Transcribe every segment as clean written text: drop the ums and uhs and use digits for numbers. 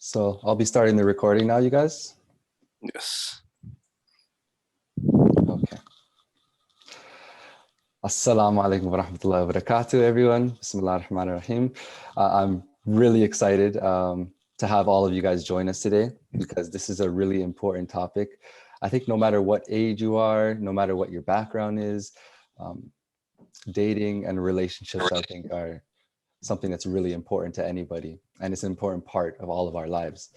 So I'll be starting the recording now, you guys. Yes. Okay. Assalamu alaikum wa rahmatullahi wa barakatuh, everyone. Bismillah ar-Rahman ar-Rahim. I'm really excited to have all of you guys join us today because this is a really important topic. I think no matter what age you are, no matter what your background is, dating and relationships, I think, are something that's really important to anybody. And it's an important part of all of our lives.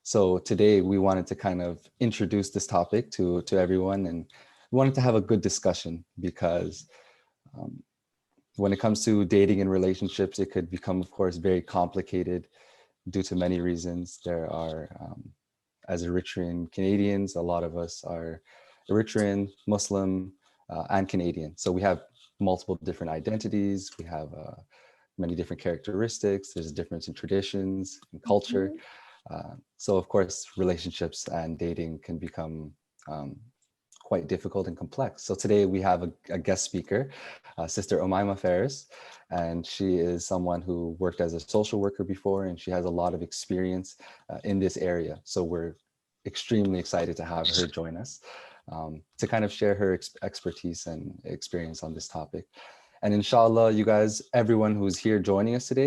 So today we wanted to kind of introduce this topic to everyone, and we wanted to have a good discussion because when it comes to dating and relationships, it could become, of course, very complicated due to many reasons. There are, as Eritrean Canadians, a lot of us are Eritrean, Muslim, and Canadian. So we have multiple different identities. We have many different characteristics. There's a difference in traditions and culture. So of course, relationships and dating can become quite difficult and complex. So today we have a guest speaker, Sister Omaima Faris, and she is someone who worked as a social worker before, and she has a lot of experience in this area. So we're extremely excited to have her join us to kind of share her expertise and experience on this topic. And inshallah, you guys, everyone who's here joining us today,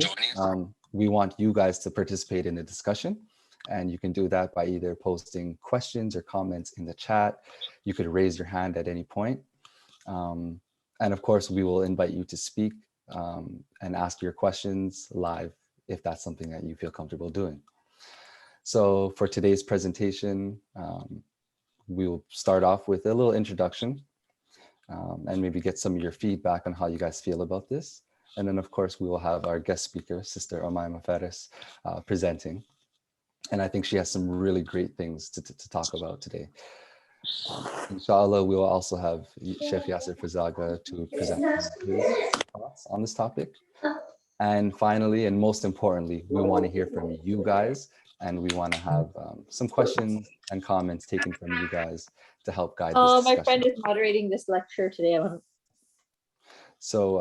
we want you guys to participate in the discussion. And you can do that by either posting questions or comments in the chat. You could raise your hand at any point. And of course, we will invite you to speak and ask your questions live if that's something that you feel comfortable doing. So for today's presentation, we will start off with a little introduction. And maybe get some of your feedback on how you guys feel about this. And then, of course, we will have our guest speaker, Sister Omaima Faris, presenting. And I think she has some really great things to talk about today. Inshallah, we will also have Sheikh Yasir Fazaga to present his thoughts on this topic. And finally, and most importantly, we want to hear from you guys, and we want to have some questions and comments taken from you guys to help guide this discussion. My friend is moderating this lecture today. So,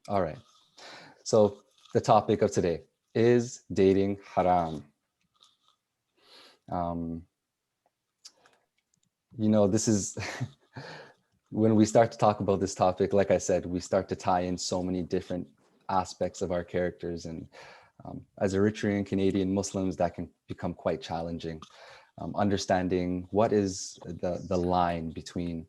all right. So the topic of today is dating haram. You know, this is, when we start to talk about this topic, like I said, we start to tie in so many different aspects of our characters. And as Eritrean Canadian Muslims, that can become quite challenging. Understanding what is the line between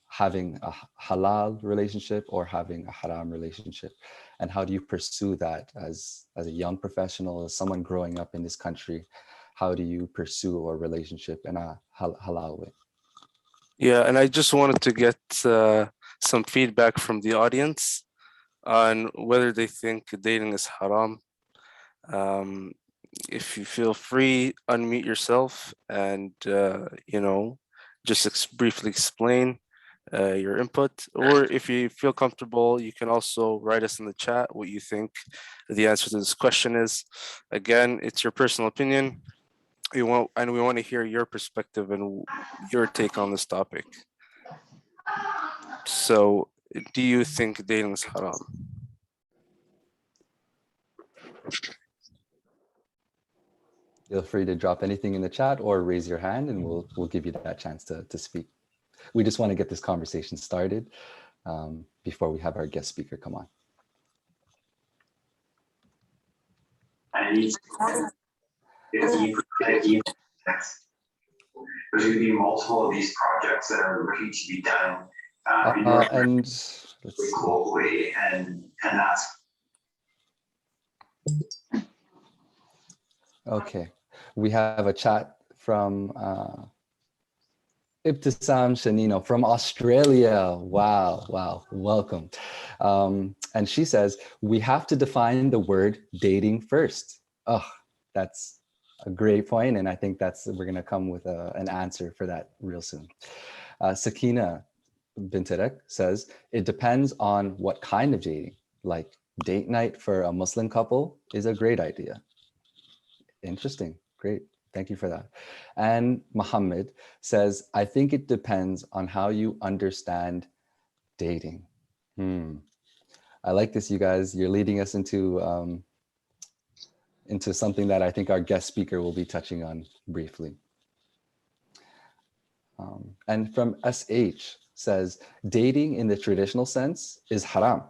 having a halal relationship or having a haram relationship, and how do you pursue that as a young professional, as someone growing up in this country? How do you pursue a relationship in a halal way? Yeah, and I just wanted to get some feedback from the audience on whether they think dating is haram. If you feel free, unmute yourself and, just briefly explain your input. Or if you feel comfortable, you can also write us in the chat what you think the answer to this question is. Again, it's your personal opinion. We want to hear your perspective and your take on this topic. So, do you think dating is haram? Feel free to drop anything in the chat or raise your hand, and we'll give you that chance to speak. We just want to get this conversation started before we have our guest speaker come on. There's going to be multiple of these projects that are looking to be done and globally, and that's okay. We have a chat from Ibtisam Shanino from Australia. Wow, welcome. And she says, we have to define the word dating first. Oh, that's a great point, and I think we're going to come with an answer for that real soon. Sakina Bintarek says, it depends on what kind of dating. Like date night for a Muslim couple is a great idea. Interesting, great. Thank you for that. And Muhammad says, I think it depends on how you understand dating. I like this, you guys. You're leading us into into something that I think our guest speaker will be touching on briefly. And from SH says, dating in the traditional sense is haram.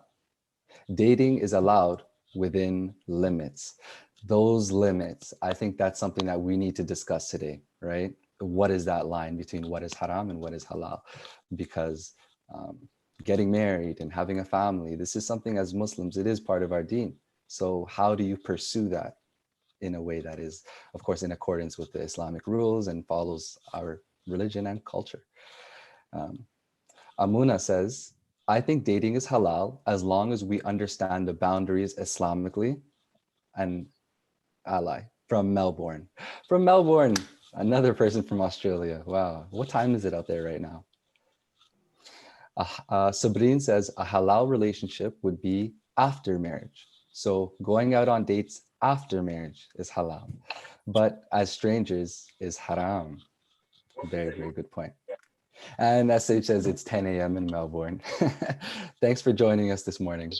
Dating is allowed within limits. Those limits, I think that's something that we need to discuss today, right? What is that line between what is haram and what is halal? Because getting married and having a family, this is something as Muslims, it is part of our deen. So how do you pursue that in a way that is, of course, in accordance with the Islamic rules and follows our religion and culture? Amuna says, I think dating is halal as long as we understand the boundaries Islamically. And ally from Melbourne. From Melbourne, another person from Australia. Wow, what time is it out there right now? Sabrine says a halal relationship would be after marriage. So going out on dates after marriage is halal, but as strangers is haram. Very, very good point. And SH says it's 10 a.m. in Melbourne. Thanks for joining us this morning.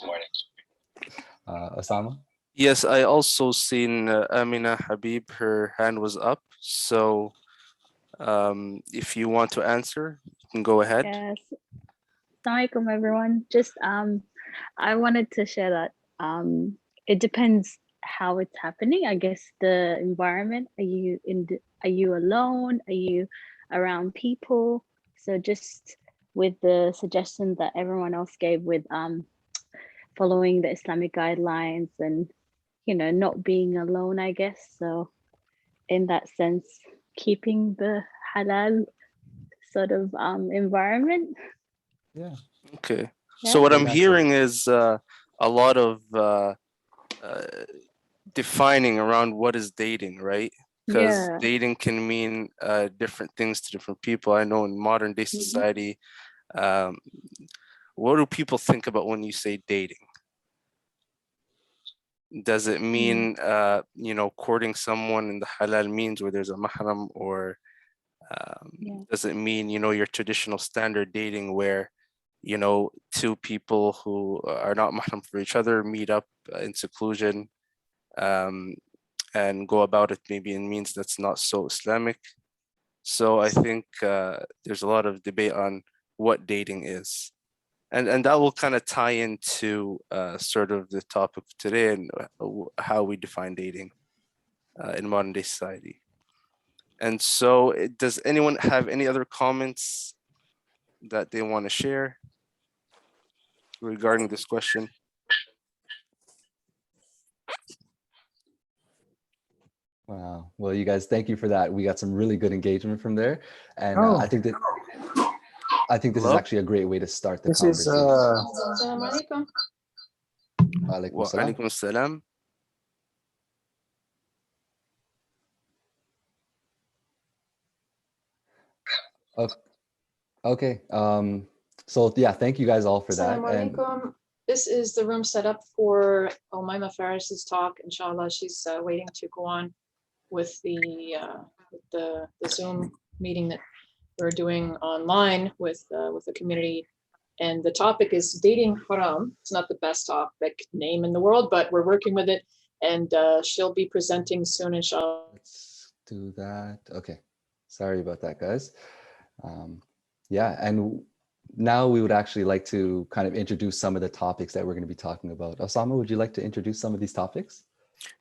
Osama? Yes, I also seen Amina Habib, her hand was up. So if you want to answer, you can go ahead. Yes. Assalamualaikum everyone. Just I wanted to share that it depends how it's happening. I guess the environment. Are you alone? Are you around people? So just with the suggestion that everyone else gave with following the Islamic guidelines and not being alone, I guess. So in that sense, keeping the halal sort of environment. Yeah. Okay. Yeah. So what I'm That's hearing is a lot of defining around what is dating, right? Because Yeah. dating can mean different things to different people. I know in modern day society, what do people think about when you say dating? Does it mean courting someone in the halal means where there's a mahram, or does it mean your traditional standard dating where two people who are not mahram for each other meet up in seclusion and go about it maybe in means that's not so Islamic? So I think there's a lot of debate on what dating is. And that will kind of tie into sort of the topic of today and how we define dating in modern day society. And so does anyone have any other comments that they want to share regarding this question? Wow. Well, you guys, thank you for that. We got some really good engagement from there. And I think this is actually a great way to start the conversation. Assalamu alaikum. Alaikum Wa salam. alaikum salam. Okay. So yeah, thank you guys all for that. Assalamu And alaikum. This is the room set up for Omaima Faris's talk. Inshallah, she's waiting to go on with the Zoom meeting that we're doing online with the community. And the topic is dating haram. It's not the best topic name in the world, but we're working with it. And she'll be presenting soon, inshallah. let's do that. Okay. Sorry about that, guys. Yeah, and now we would actually like to kind of introduce some of the topics that we're going to be talking about. Osama, would you like to introduce some of these topics?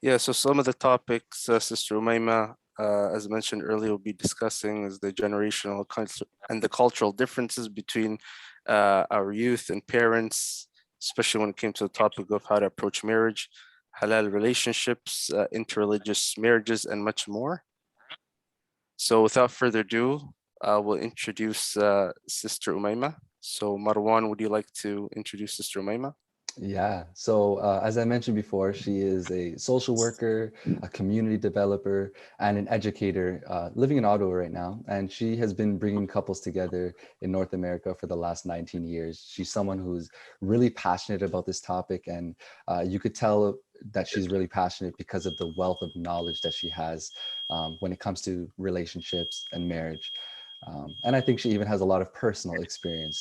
Yeah, so some of the topics Sister Umaima, as mentioned earlier, will be discussing is the generational and the cultural differences between our youth and parents, especially when it came to the topic of how to approach marriage, halal relationships, interreligious marriages, and much more. So without further ado, we'll introduce Sister Umaima. So Marwan, would you like to introduce Sister Umaima? Yeah, so as I mentioned before, she is a social worker, a community developer, and an educator living in Ottawa right now. And she has been bringing couples together in North America for the last 19 years. She's someone who's really passionate about this topic, and you could tell that she's really passionate because of the wealth of knowledge that she has when it comes to relationships and marriage. And I think she even has a lot of personal experience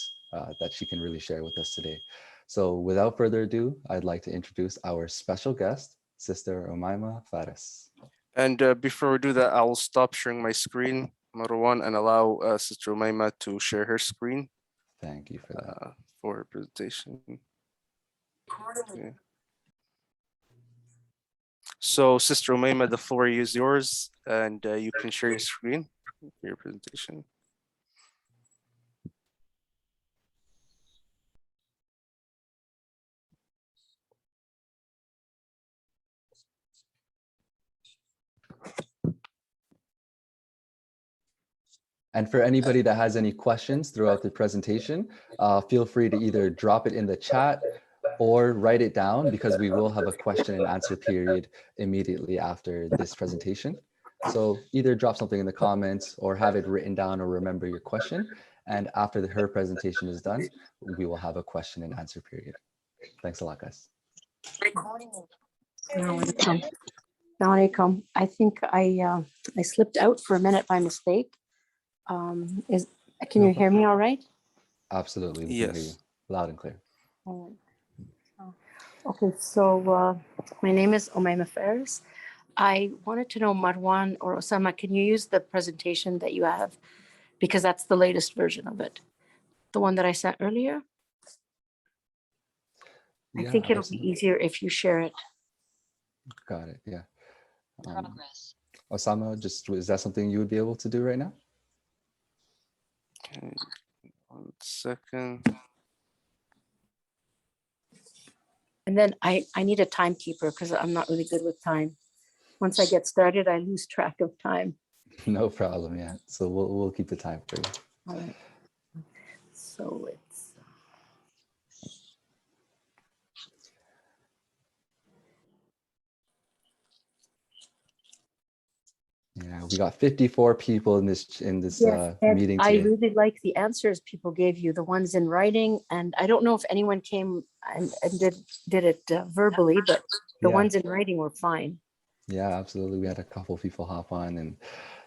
that she can really share with us today. So without further ado, I'd like to introduce our special guest, Sister Omaima Faris. And before we do that, I will stop sharing my screen, Marwan, and allow Sister Omaima to share her screen Thank you for that. for her presentation. Okay. So, Sister Omaima, the floor is yours, and you can share your screen for your presentation. And for anybody that has any questions throughout the presentation, feel free to either drop it in the chat or write it down, because we will have a question and answer period immediately after this presentation. So either drop something in the comments or have it written down or remember your question. And after her presentation is done, we will have a question and answer period. Thanks a lot, guys. Assalamu alaikum. I think I slipped out for a minute by mistake. Can you hear me all right? Absolutely, we can hear you Yes. loud and clear. All right. Okay, so my name is Omaima Faris. I wanted to know, Marwan or Osama, can you use the presentation that you have? Because that's the latest version of it. The one that I sent earlier. I Yeah, think it'll absolutely. be easier if you share it. Got it, yeah. Osama, is that something you would be able to do right now? Okay, 1 second. And then I need a timekeeper because I'm not really good with time. Once I get started, I lose track of time. No problem, yeah. So we'll keep the time for you. All right. So it's Yeah, we got 54 people in this yes, and meeting I today. really like the answers people gave you, the ones in writing. And I don't know if anyone came and did it verbally, but the Yeah. ones in writing were fine. Yeah, absolutely. We had a couple people hop on, and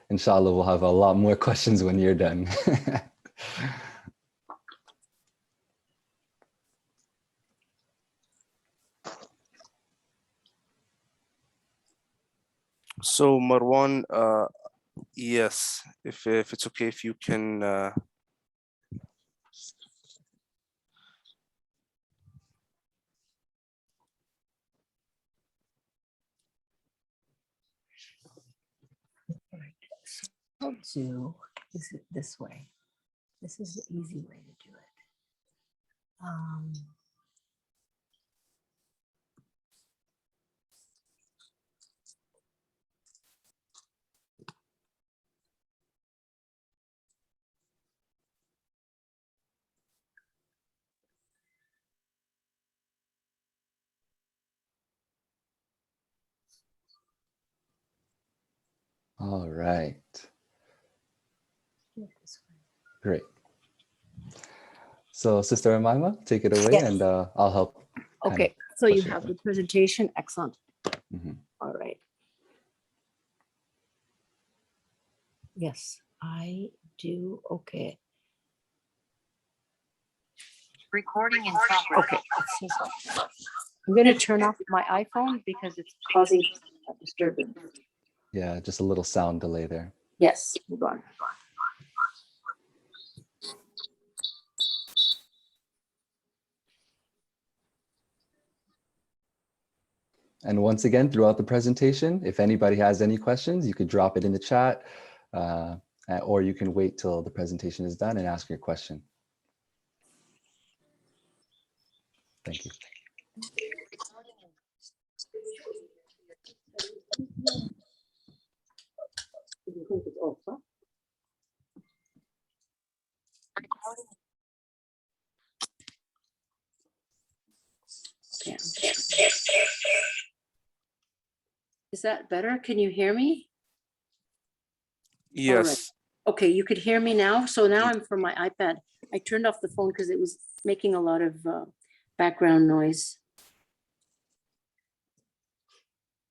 inshallah, we'll have a lot more questions when you're done. So, Marwan, yes, if it's okay, if you can. I'll do this way. This is the easy way to do it. All right. This way. Great. So, Sister Omaima, take it away, Yes. and I'll help. Okay, so you have the presentation. Excellent. Mhm. All right. Yes, I do. Okay. Recording in progress. Okay. I'm going to turn off my iPhone because it's causing a disturbance. Yeah, just a little sound delay there. Yes, hold on. And once again, throughout the presentation, if anybody has any questions, you could drop it in the chat, or you can wait till the presentation is done and ask your question. Thank you. Is that better? Can you hear me? Yes. Okay, you could hear me now. So now I'm from my iPad. I turned off the phone because it was making a lot of background noise.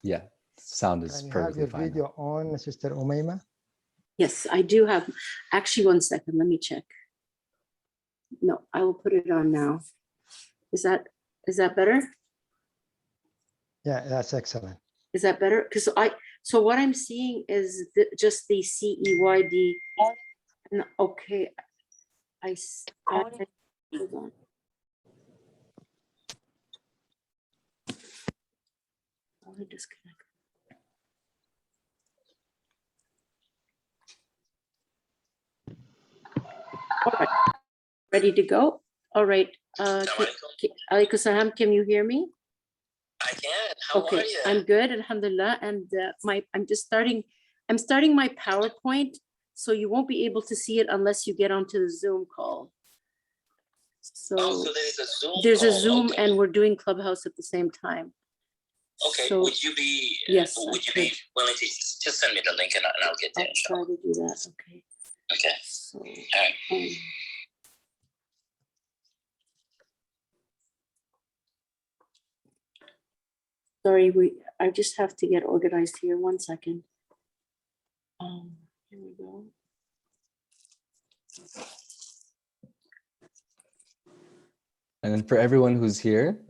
Yeah, sound is Can you have perfectly your fine. now. video on, Sister Omaima? Yes, I do have. Actually, 1 second. Let me check. No, I will put it on now. Is that better? Yeah, that's excellent. Is that better? Because so what I'm seeing is just the CEYD. Okay, hold on. I'll disconnect. All right, ready to go? All right. Alaikum salam, can you hear me? I can. How Okay, are you? I'm good, alhamdulillah. And I'm starting my PowerPoint, so you won't be able to see it unless you get onto the Zoom call. So there's a Zoom. there's a call. Zoom, Okay. and we're doing Clubhouse at the same time. Okay. So would you be? yes, Would you I be could. willing to just send me the link and I'll get there? I'll try to do that. Okay. Okay. So, All right. sorry, I just have to get organized here. 1 second. Here we go. And then for everyone who's here,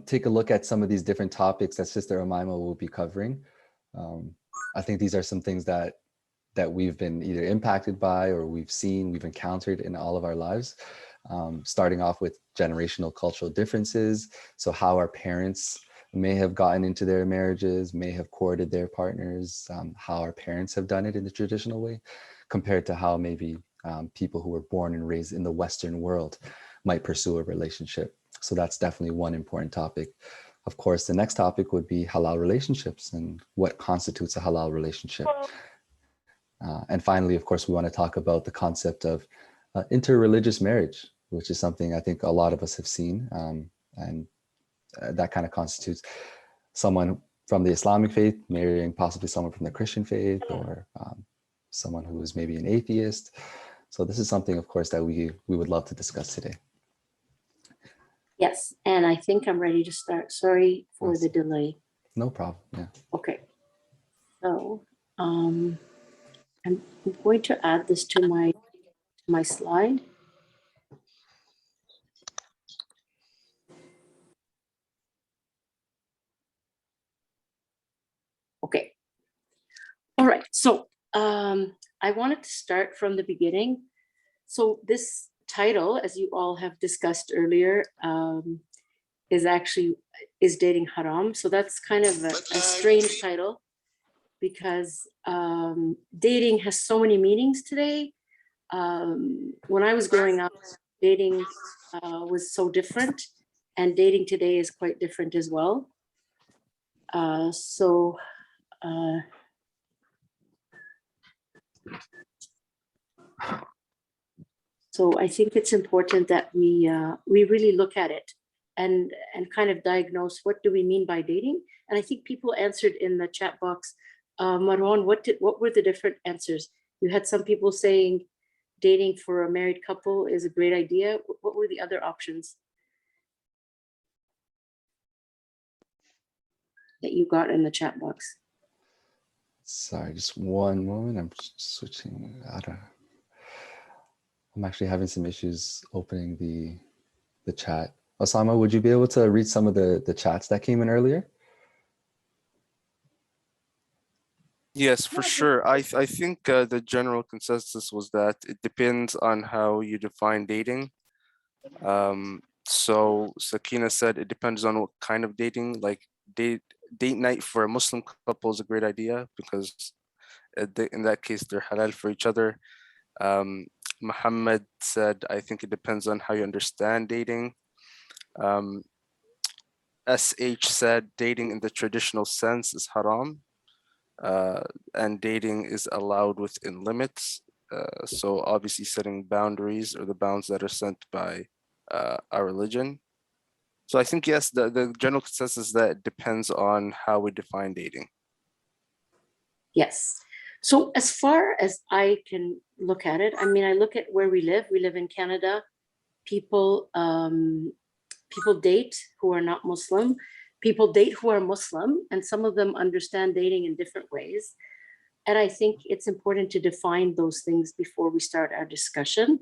take a look at some of these different topics that Sister Omaima will be covering. I think these are some things that we've been either impacted by or we've encountered in all of our lives. Starting off with generational cultural differences. So how our parents may have gotten into their marriages, may have courted their partners, how our parents have done it in the traditional way, compared to how maybe people who were born and raised in the Western world might pursue a relationship. So that's definitely one important topic. Of course, the next topic would be halal relationships and what constitutes a halal relationship. And finally, of course, we want to talk about the concept of interreligious marriage, which is something I think a lot of us have seen. And that kind of constitutes someone from the Islamic faith marrying possibly someone from the Christian faith, or someone who is maybe an atheist. So this is something, of course, that we would love to discuss today. Yes, and I think I'm ready to start. Sorry for the delay. No problem. Yeah. Okay. So I'm going to add this to my slide. Okay. All right. So I wanted to start from the beginning. So this title, as you all have discussed earlier, is dating haram. So that's kind of a strange title, because dating has so many meanings today. When I was growing up, dating was so different, and dating today is quite different as well. So I think it's important that we really look at it and kind of diagnose, what do we mean by dating? And I think people answered in the chat box. Marwan, what were the different answers? You had some people saying dating for a married couple is a great idea. What were the other options that you got in the chat box? Sorry, just one moment. I'm switching. I'm actually having some issues opening the chat. Osama, would you be able to read some of the chats that came in earlier? Yes, for sure. I think the general consensus was that it depends on how you define dating. So Sakina said it depends on what kind of dating. Like date night for a Muslim couple is a great idea, because in that case they're halal for each other. Muhammad said, I think it depends on how you understand dating. SH said dating in the traditional sense is haram, and dating is allowed within limits. So obviously setting boundaries, or the bounds that are set by our religion. So I think, yes, the general consensus is that it depends on how we define dating. Yes. So as far as I can look at it, I mean, I look at where we live. We live in Canada. People date who are not Muslim. People date who are Muslim, and some of them understand dating in different ways. And I think it's important to define those things before we start our discussion.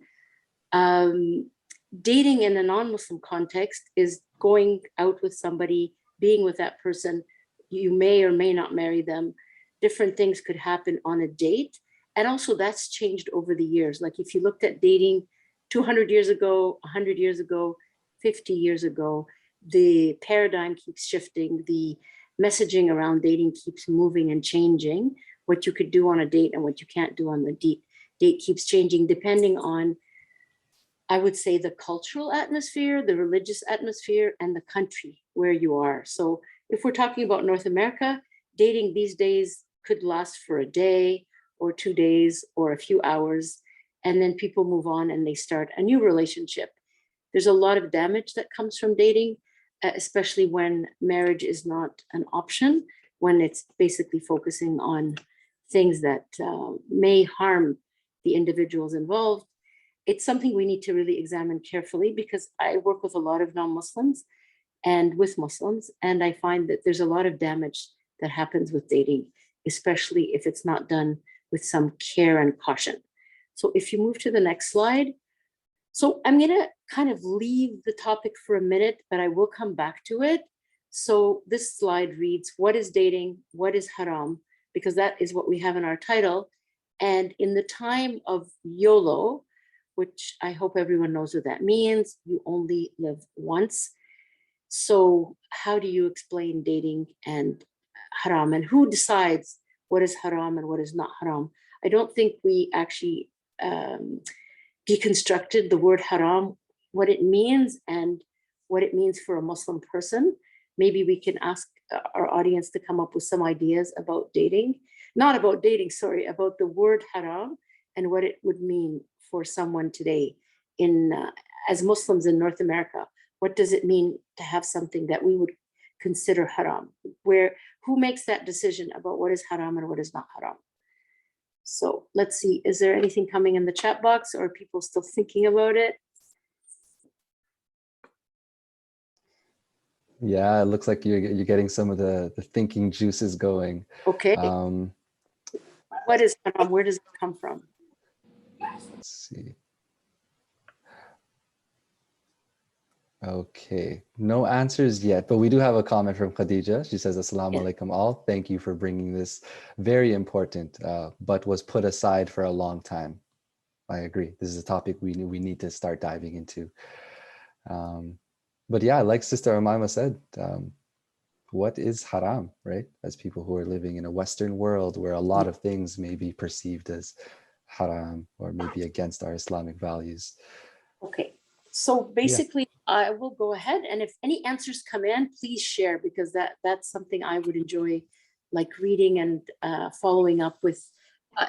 Dating in a non-Muslim context is going out with somebody, being with that person you may or may not marry them. Different things could happen on a date. And also that's changed over the years. Like if you looked at dating 200 years ago, 100 years ago, 50 years ago, the paradigm keeps shifting. The messaging around dating keeps moving and changing. What you could do on a date and what you can't do on the date keeps changing depending on, I would say, the cultural atmosphere, the religious atmosphere, and the country where you are. So if we're talking about North America, dating these days could last for a day or 2 days or a few hours, and then people move on and they start a new relationship. There's a lot of damage that comes from dating, especially when marriage is not an option, when it's basically focusing on things that may harm the individuals involved. It's something we need to really examine carefully, because I work with a lot of non-Muslims and with Muslims, and I find that there's a lot of damage that happens with dating, especially if it's not done with some care and caution. So if you move to the next slide. So I'm gonna kind of leave the topic for a minute, but I will come back to it. So this slide reads, what is dating? What is haram? Because that is what we have in our title. And in the time of YOLO, which I hope everyone knows what that means, you only live once. So how do you explain dating and haram, and who decides what is haram and what is not haram? I don't think we actually deconstructed the word haram, what it means and what it means for a Muslim person. Maybe we can ask our audience to come up with some ideas about dating, not about dating, sorry, about the word haram and what it would mean for someone today in as Muslims in North America. What does it mean to have something that we would consider haram? Who makes that decision about what is haram and what is not haram? So let's see, is there anything coming in the chat box, or are people still thinking about it? Yeah, it looks like you're getting some of the thinking juices going. Okay. What is haram? Where does it come from? Let's see. Okay, no answers yet, but we do have a comment from Khadija. She says, Assalamu alaikum all. Thank you for bringing this very important, but was put aside for a long time. I agree. This is a topic we need to start diving into. But yeah, like Sister Omaima said, what is haram, right? As people who are living in a Western world where a lot of things may be perceived as haram or maybe against our Islamic values. Okay, so basically, I will go ahead, and if any answers come in, please share, because that's something I would enjoy, like reading and following up with.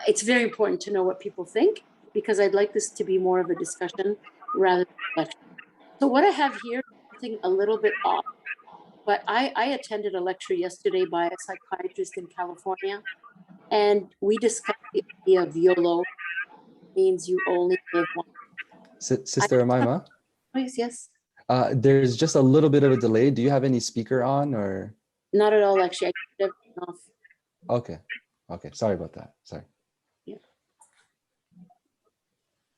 It's very important to know what people think, because I'd like this to be more of a discussion rather than a lecture. So what I have here is something a little bit off, but I attended a lecture yesterday by a psychiatrist in California, and we discussed the idea of YOLO, means you only live once. Sister Omaima? Please, yes. There's just a little bit of a delay. Do you have any speaker on or? Not at all, actually. I turned everything off. Okay. Okay. Sorry about that. Sorry. Yeah.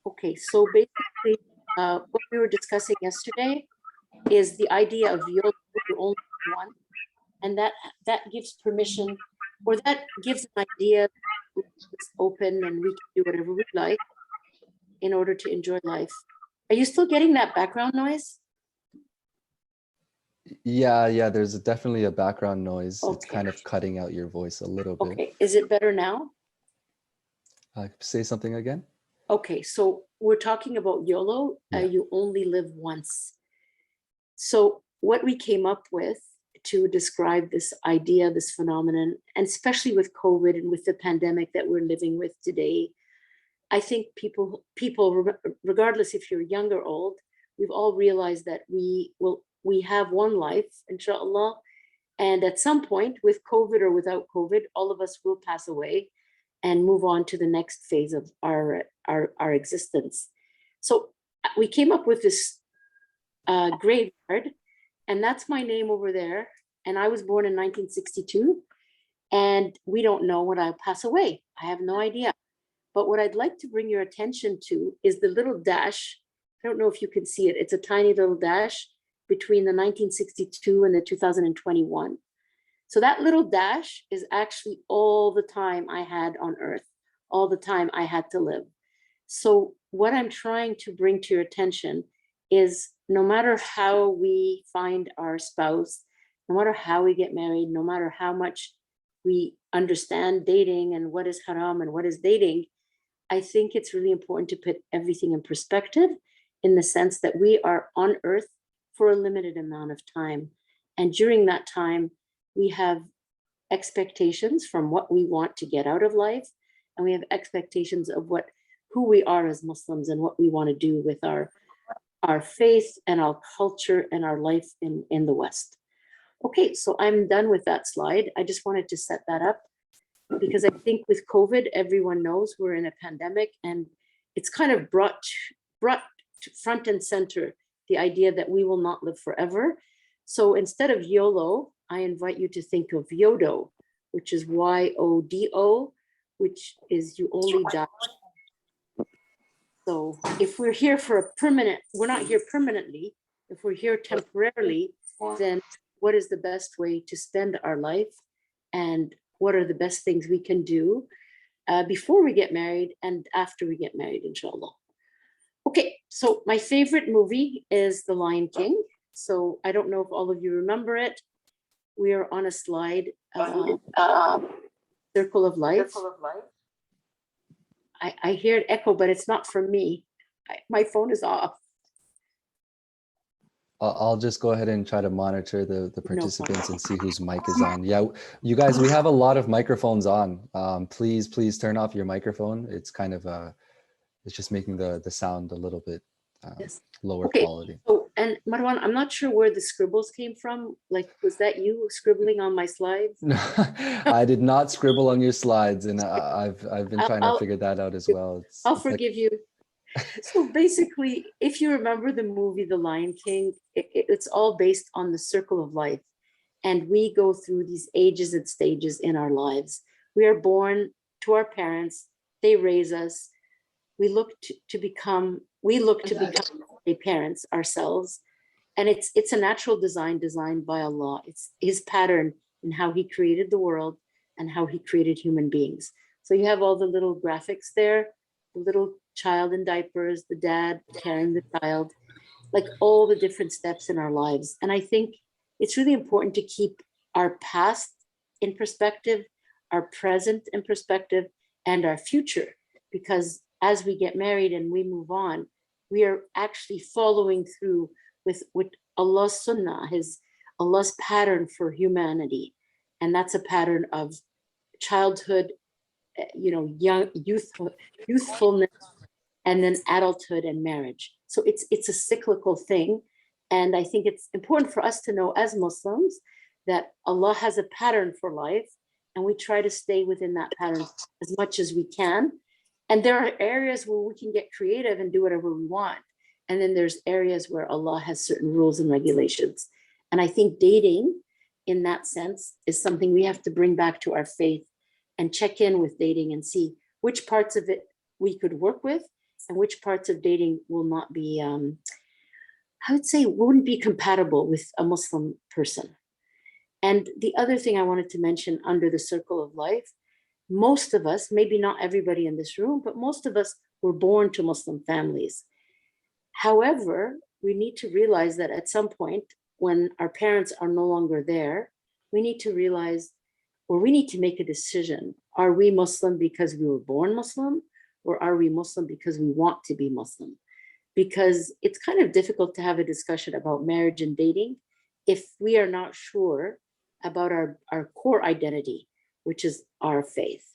Okay. So basically, what we were discussing yesterday is the idea of YOLO, you only live once, and that gives permission, or that gives an idea it's open and we can do whatever we like in order to enjoy life. Are you still getting that background noise? Yeah, there's definitely a background noise. Okay. It's kind of cutting out your voice a little bit. Okay, is it better now? Say something again? Okay, so we're talking about YOLO, you only live once. So what we came up with to describe this idea, this phenomenon, and especially with COVID and with the pandemic that we're living with today, I think people, regardless if you're young or old, we've all realized that we have one life, inshallah, and at some point, with COVID or without COVID, all of us will pass away and move on to the next phase of our existence. So we came up with this graveyard, and that's my name over there. And I was born in 1962, and we don't know when I'll pass away. I have no idea. But what I'd like to bring your attention to is the little dash. I don't know if you can see it. It's a tiny little dash between the 1962 and the 2021. So that little dash is actually all the time I had on earth, all the time I had to live. So what I'm trying to bring to your attention is no matter how we find our spouse, no matter how we get married, no matter how much we understand dating and what is haram and what is dating, I think it's really important to put everything in perspective in the sense that we are on earth for a limited amount of time. And during that time, we have expectations from what we want to get out of life. And we have expectations of who we are as Muslims and what we want to do with our faith and our culture and our life in the West. Okay, so I'm done with that slide. I just wanted to set that up because I think with COVID, everyone knows we're in a pandemic, and it's kind of brought to front and center the idea that we will not live forever. So instead of YOLO, I invite you to think of YODO, which is YODO, which is you only die. So if we're here we're not here permanently. If we're here temporarily, then what is the best way to spend our life? And what are the best things we can do before we get married and after we get married, inshallah. Okay, so my favorite movie is The Lion King. So I don't know if all of you remember it. We are on a slide, Circle of Life. I hear an echo, but it's not from me. My phone is off. I'll just go ahead and try to monitor the participants and see whose mic is on. Yeah, you guys, we have a lot of microphones on. Please turn off your microphone. It's kind of, it's just making the sound a little bit lower quality. Oh, and Marwan, I'm not sure where the scribbles came from. Like, was that you scribbling on my slides? No, I did not scribble on your slides, and I've been trying to figure that out as well. I'll forgive you. So basically, if you remember the movie The Lion King, it's all based on the circle of life. And we go through these ages and stages in our lives. We are born to our parents, they raise us. We look to become a parents ourselves. And it's a natural design designed by Allah. It's His pattern in how He created the world and how He created human beings. So you have all the little graphics there, the little child in diapers, the dad carrying the child, like all the different steps in our lives. And I think it's really important to keep our past in perspective, our present in perspective, and our future, because as we get married and we move on, we are actually following through with Allah's sunnah, Allah's pattern for humanity. And that's a pattern of childhood, youthfulness, and then adulthood and marriage. So it's a cyclical thing. And I think it's important for us to know as Muslims that Allah has a pattern for life, and we try to stay within that pattern as much as we can. And there are areas where we can get creative and do whatever we want. And then there's areas where Allah has certain rules and regulations. And I think dating in that sense is something we have to bring back to our faith and check in with dating and see which parts of it we could work with and which parts of dating will not be, I would say wouldn't be compatible with a Muslim person. And the other thing I wanted to mention under the circle of life, most of us, maybe not everybody in this room, but most of us were born to Muslim families. However, we need to realize that at some point when our parents are no longer there, we need to realize, or we need to make a decision. Are we Muslim because we were born Muslim, or are we Muslim because we want to be Muslim? Because it's kind of difficult to have a discussion about marriage and dating if we are not sure about our core identity, which is our faith.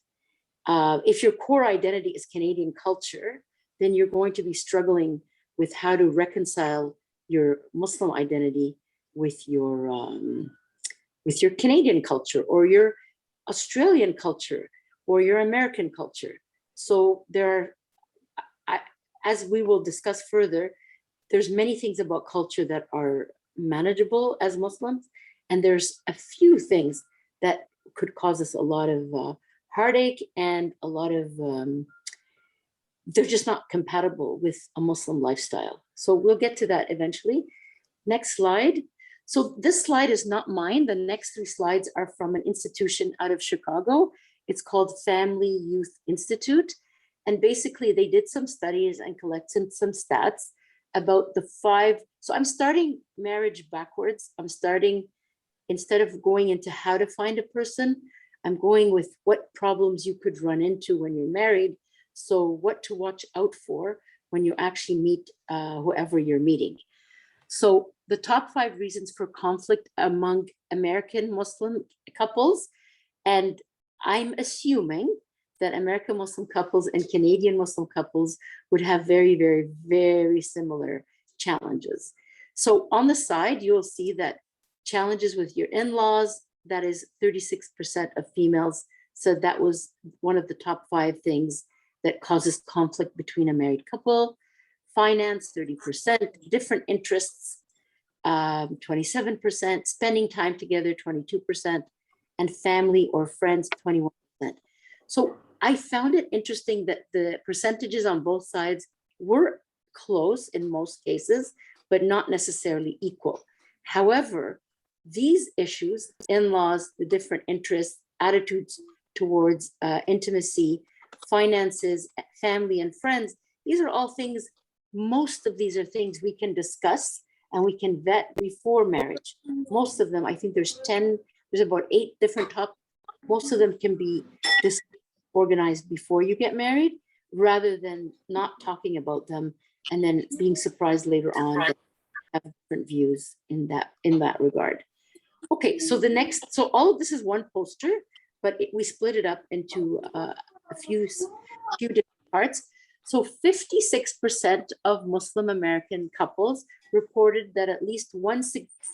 If your core identity is Canadian culture, then you're going to be struggling with how to reconcile your Muslim identity with your Canadian culture or your Australian culture or your American culture. So there are, as we will discuss further, there's many things about culture that are manageable as Muslims, and there's a few things that could cause us a lot of heartache and a lot of, they're just not compatible with a Muslim lifestyle. So we'll get to that eventually. Next slide. So this slide is not mine. The next 3 slides are from an institution out of Chicago. It's called Family Youth Institute. And basically they did some studies and collected some stats about the 5. So I'm starting marriage backwards. I'm starting, instead of going into how to find a person, I'm going with what problems you could run into when you're married. So what to watch out for when you actually meet whoever you're meeting. So the top 5 reasons for conflict among American Muslim couples, and I'm assuming that American Muslim couples and Canadian Muslim couples would have very, very, very similar challenges. So on the side, you'll see that challenges with your in-laws, that is 36% of females said that was one of the top 5 things that causes conflict between a married couple. Finance, 30%, different interests, 27%, spending time together, 22%, and family or friends, 21%. So I found it interesting that the percentages on both sides were close in most cases, but not necessarily equal. However, these issues, in-laws, the different interests, attitudes towards intimacy, finances, family and friends, these are all things, most of these are things we can discuss and we can vet before marriage. Most of them, I think there's about 8 different topics. Most of them can be organized before you get married, rather than not talking about them and then being surprised later on that have different views in that regard. Okay, so so all of this is one poster, but we split it up into a few different parts. So 56% of Muslim American couples reported that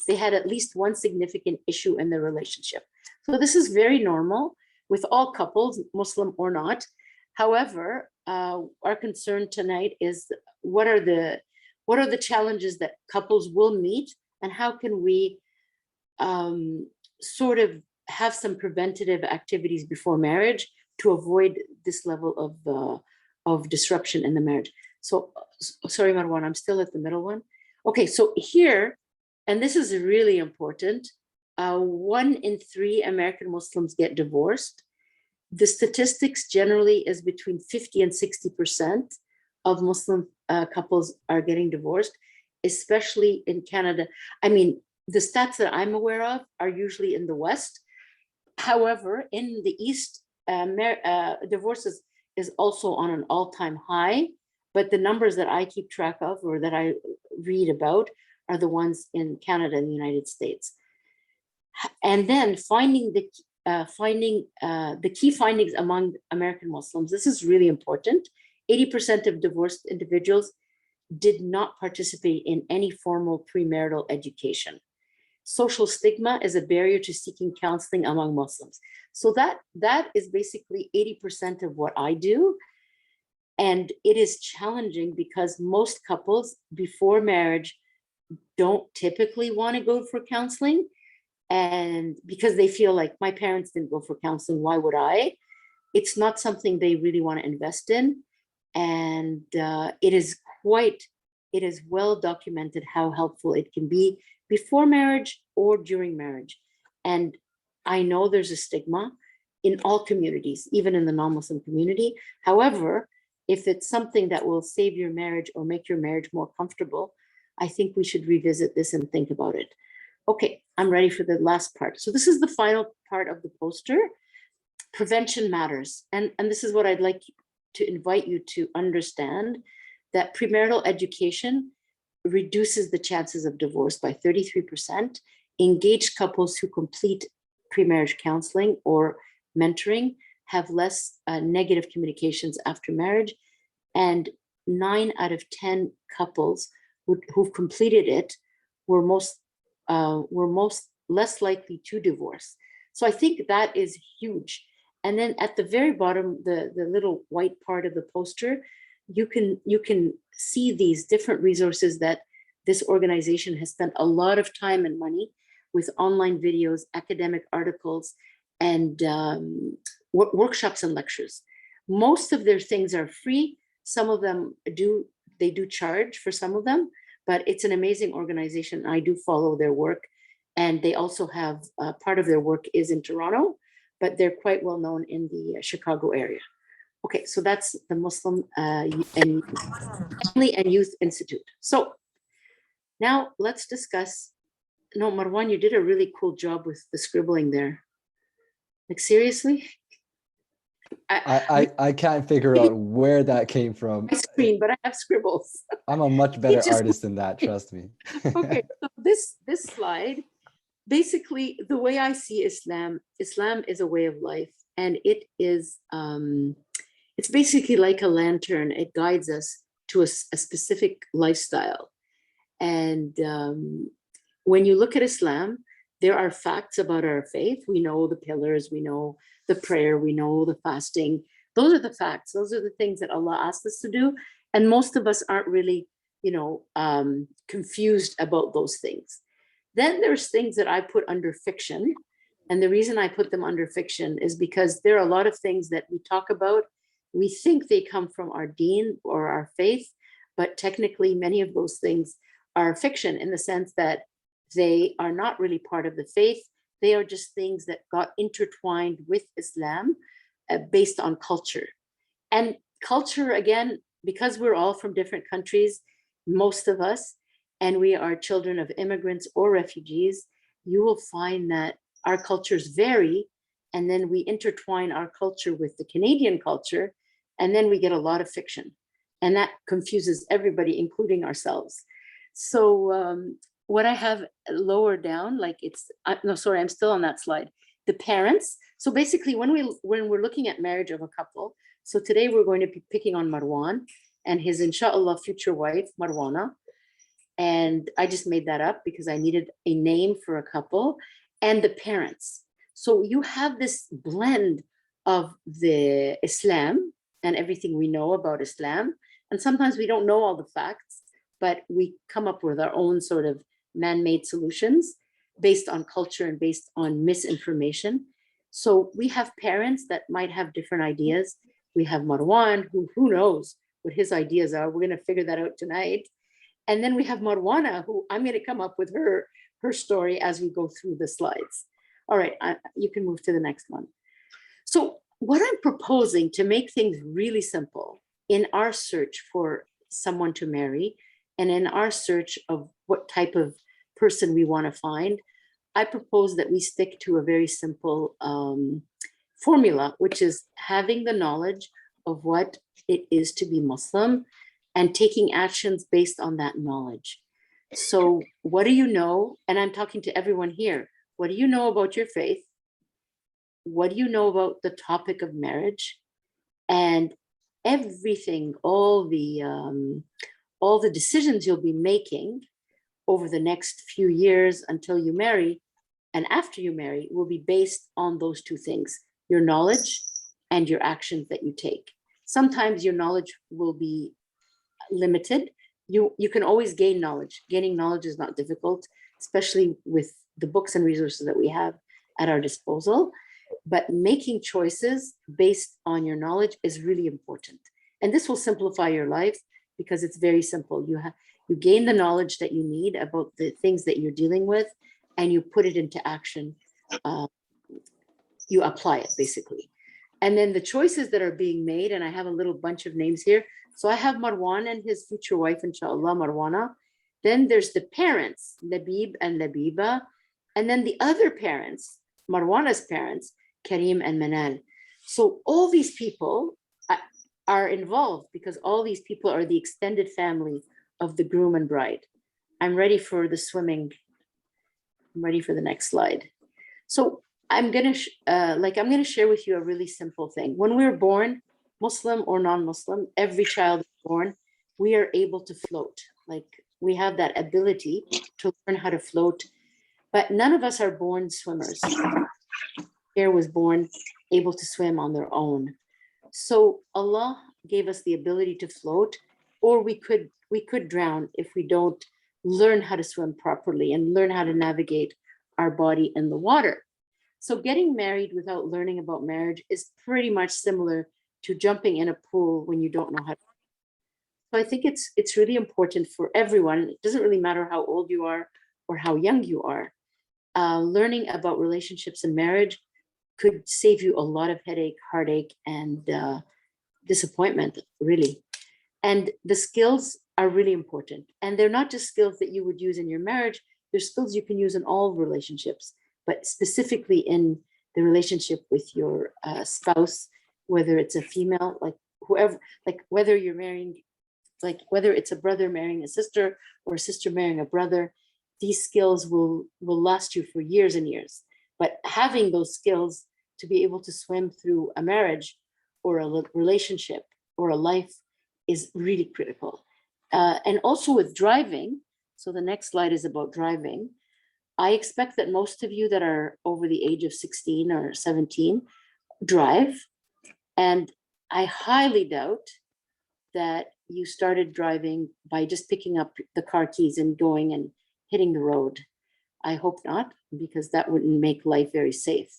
they had at least one significant issue in their relationship. So this is very normal with all couples, Muslim or not. However, our concern tonight is what are the challenges that couples will meet, and how can we sort of have some preventative activities before marriage to avoid this level of disruption in the marriage. So, sorry, Marwan, I'm still at the middle one. Okay, so here, and this is really important, 1 in 3 American Muslims get divorced. The statistics generally is between 50 and 60% of Muslim couples are getting divorced, especially in Canada. I mean, the stats that I'm aware of are usually in the West. However, in the East, divorces is also on an all-time high, but the numbers that I keep track of or that I read about are the ones in Canada and the United States. And then finding the key findings among American Muslims, this is really important. 80% of divorced individuals did not participate in any formal premarital education. Social stigma is a barrier to seeking counseling among Muslims. So that is basically 80% of what I do. And it is challenging because most couples before marriage don't typically want to go for counseling. And because they feel like, my parents didn't go for counseling, why would I? It's not something they really want to invest in. And it is well documented how helpful it can be before marriage or during marriage. And I know there's a stigma in all communities, even in the non-Muslim community. However, if it's something that will save your marriage or make your marriage more comfortable, I think we should revisit this and think about it. Okay, I'm ready for the last part. So this is the final part of the poster. Prevention matters. And this is what I'd like to invite you to understand, that premarital education reduces the chances of divorce by 33%. Engaged couples who complete pre-marriage counseling or mentoring have less negative communications after marriage. And 9 out of 10 couples who've completed it were less likely to divorce. So I think that is huge. And then at the very bottom, the little white part of the poster, you can see these different resources that this organization has spent a lot of time and money with online videos, academic articles, and workshops and lectures. Most of their things are free. Some of them they do charge for some of them, but it's an amazing organization. I do follow their work. And they also have part of their work is in Toronto, but they're quite well known in the Chicago area. Okay, so that's the Muslim and Family and Youth Institute. So now let's discuss. No, Marwan, you did a really cool job with the scribbling there. Like seriously? I can't figure out where that came from. My screen, but I have scribbles. I'm a much better just- artist than that, trust me. Okay, so this slide, basically the way I see Islam is a way of life, and it is it's basically like a lantern. It guides us to a specific lifestyle. And when you look at Islam, there are facts about our faith. We know the pillars, we know the prayer, we know the fasting. Those are the facts. Those are the things that Allah asked us to do. And most of us aren't really, confused about those things. Then there's things that I put under fiction. And the reason I put them under fiction is because there are a lot of things that we talk about. We think they come from our deen or our faith, but technically many of those things are fiction in the sense that they are not really part of the faith. They are just things that got intertwined with Islam based on culture. And culture, again, because we're all from different countries, most of us, and we are children of immigrants or refugees, you will find that our cultures vary, and then we intertwine our culture with the Canadian culture, and then we get a lot of fiction. And that confuses everybody, including ourselves. So what I have lower down, like no, sorry, I'm still on that slide. The parents. So basically when we're looking at marriage of a couple, so today we're going to be picking on Marwan and his inshallah future wife, Marwana. And I just made that up because I needed a name for a couple, and the parents. So you have this blend of the Islam and everything we know about Islam. And sometimes we don't know all the facts, but we come up with our own sort of man-made solutions based on culture and based on misinformation. So we have parents that might have different ideas. We have Marwan, who knows what his ideas are. We're going to figure that out tonight. And then we have Marwana, who I'm going to come up with her story as we go through the slides. All right, you can move to the next one. So what I'm proposing to make things really simple in our search for someone to marry and in our search of what type of person we want to find, I propose that we stick to a very simple formula, which is having the knowledge of what it is to be Muslim and taking actions based on that knowledge. So what do you know? And I'm talking to everyone here. What do you know about your faith? What do you know about the topic of marriage? And everything, all the decisions you'll be making over the next few years until you marry and after you marry will be based on those two things, your knowledge and your actions that you take. Sometimes your knowledge will be limited. You can always gain knowledge. Gaining knowledge is not difficult, especially with the books and resources that we have at our disposal. But making choices based on your knowledge is really important. And this will simplify your life because it's very simple. You gain the knowledge that you need about the things that you're dealing with, and you put it into action. You apply it basically. And then the choices that are being made, and I have a little bunch of names here. So I have Marwan and his future wife, inshallah, Marwana. Then there's the parents, Labib and Labiba. And then the other parents, Marwana's parents, Karim and Manal. So all these people are involved because all these people are the extended family of the groom and bride. I'm ready for the swimming. I'm ready for the next slide. So I'm gonna share with you a really simple thing. When we're born, Muslim or non-Muslim, every child is born, we are able to float. Like we have that ability to learn how to float, but none of us are born swimmers. Here was born able to swim on their own. So Allah gave us the ability to float, or we could drown if we don't learn how to swim properly and learn how to navigate our body in the water. So getting married without learning about marriage is pretty much similar to jumping in a pool when you don't know how to. So I think it's really important for everyone. It doesn't really matter how old you are or how young you are. learning about relationships and marriage could save you a lot of headache, heartache, and disappointment, really. And the skills are really important. And they're not just skills that you would use in your marriage, they're skills you can use in all relationships, but specifically in the relationship with your spouse, whether it's a female, like whoever, like whether you're marrying, like whether it's a brother marrying a sister or a sister marrying a brother, these skills will last you for years and years. But having those skills to be able to swim through a marriage or a relationship or a life is really critical. And also with driving, so the next slide is about driving. I expect that most of you that are over the age of 16 or 17 drive. And I highly doubt that you started driving by just picking up the car keys and going and hitting the road. I hope not, because that wouldn't make life very safe.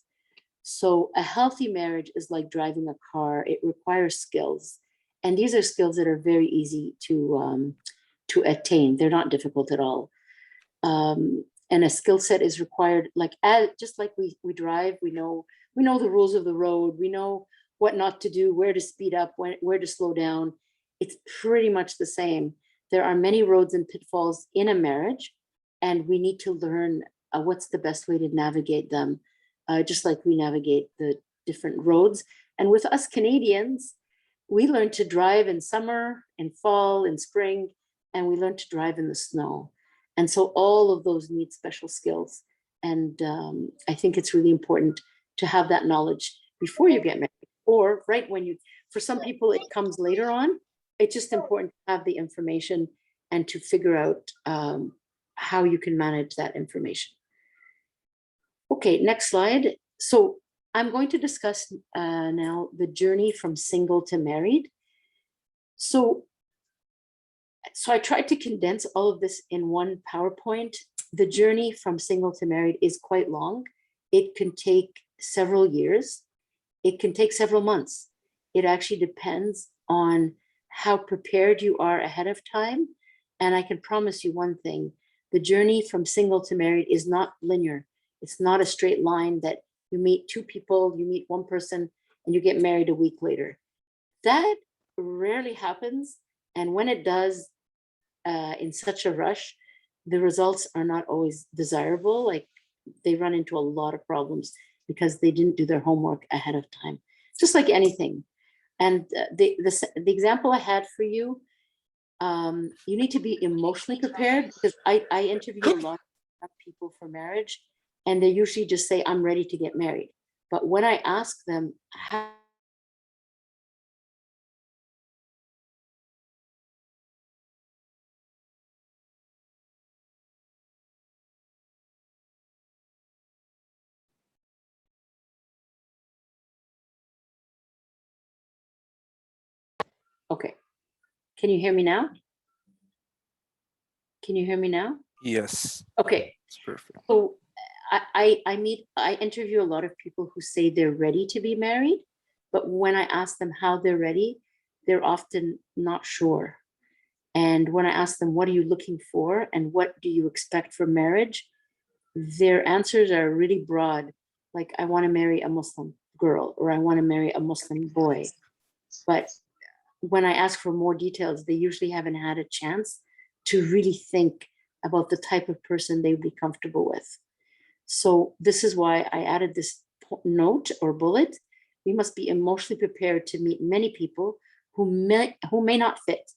So a healthy marriage is like driving a car. It requires skills. And these are skills that are very easy to attain. They're not difficult at all. And a skill set is required, like just like we drive, we know the rules of the road, we know what not to do, where to speed up, where to slow down. It's pretty much the same. There are many roads and pitfalls in a marriage, and we need to learn what's the best way to navigate them, just like we navigate the different roads. And with us Canadians, we learn to drive in summer, in fall, in spring, and we learn to drive in the snow. And so all of those need special skills. And I think it's really important to have that knowledge before you get married, or right when you, for some people it comes later on. It's just important to have the information and to figure out how you can manage that information. Okay, next slide. So I'm going to discuss now the journey from single to married. So I tried to condense all of this in one PowerPoint. The journey from single to married is quite long. It can take several years. It can take several months. It actually depends on how prepared you are ahead of time. And I can promise you one thing, the journey from single to married is not linear. It's not a straight line that you meet two people, you meet one person, and you get married a week later. That rarely happens. And when it does, in such a rush, the results are not always desirable. Like they run into a lot of problems because they didn't do their homework ahead of time, just like anything. And the example I had for you, you need to be emotionally prepared, because I interview a lot of people for marriage, and they usually just say, I'm ready to get married. But when I ask them, how okay, can you hear me now? Can you hear me now? Yes. Okay. It's perfect. So I interview a lot of people who say they're ready to be married, but when I ask them how they're ready, they're often not sure. And when I ask them, what are you looking for and what do you expect from marriage, their answers are really broad. Like, I want to marry a Muslim girl, or I want to marry a Muslim boy. But when I ask for more details, they usually haven't had a chance to really think about the type of person they would be comfortable with. So this is why I added this note or bullet. We must be emotionally prepared to meet many people who may not fit.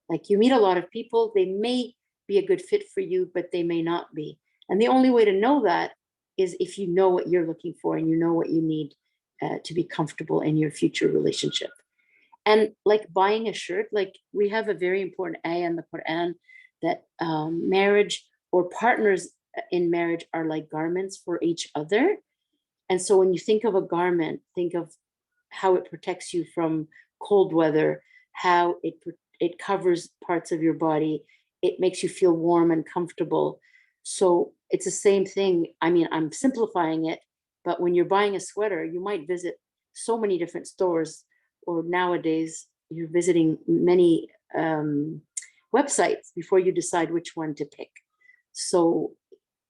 Like, you meet a lot of people, they may be a good fit for you, but they may not be. And the only way to know that is if you know what you're looking for and you know what you need to be comfortable in your future relationship. And like buying a shirt, like we have a very important ayah in the Quran that marriage or partners in marriage are like garments for each other. And so when you think of a garment, think of how it protects you from cold weather, how it covers parts of your body, it makes you feel warm and comfortable. So it's the same thing. I mean, I'm simplifying it, but when you're buying a sweater, you might visit so many different stores, or nowadays you're visiting many websites before you decide which one to pick. So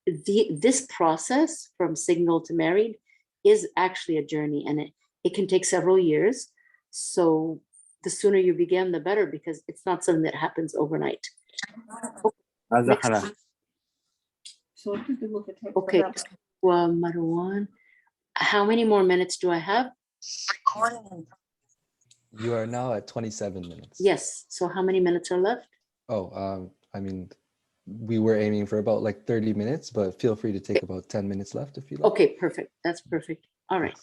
this process from signal to married is actually a journey, and it can take several years. So the sooner you begin, the better, because it's not something that happens overnight. Next. Okay, Marwan, how many more minutes do I have? You are now at 27 minutes. Yes. So how many minutes are left? Oh, I mean, we were aiming for about like 30 minutes, but feel free to take about 10 minutes left if you like. Okay, perfect. That's perfect. All right.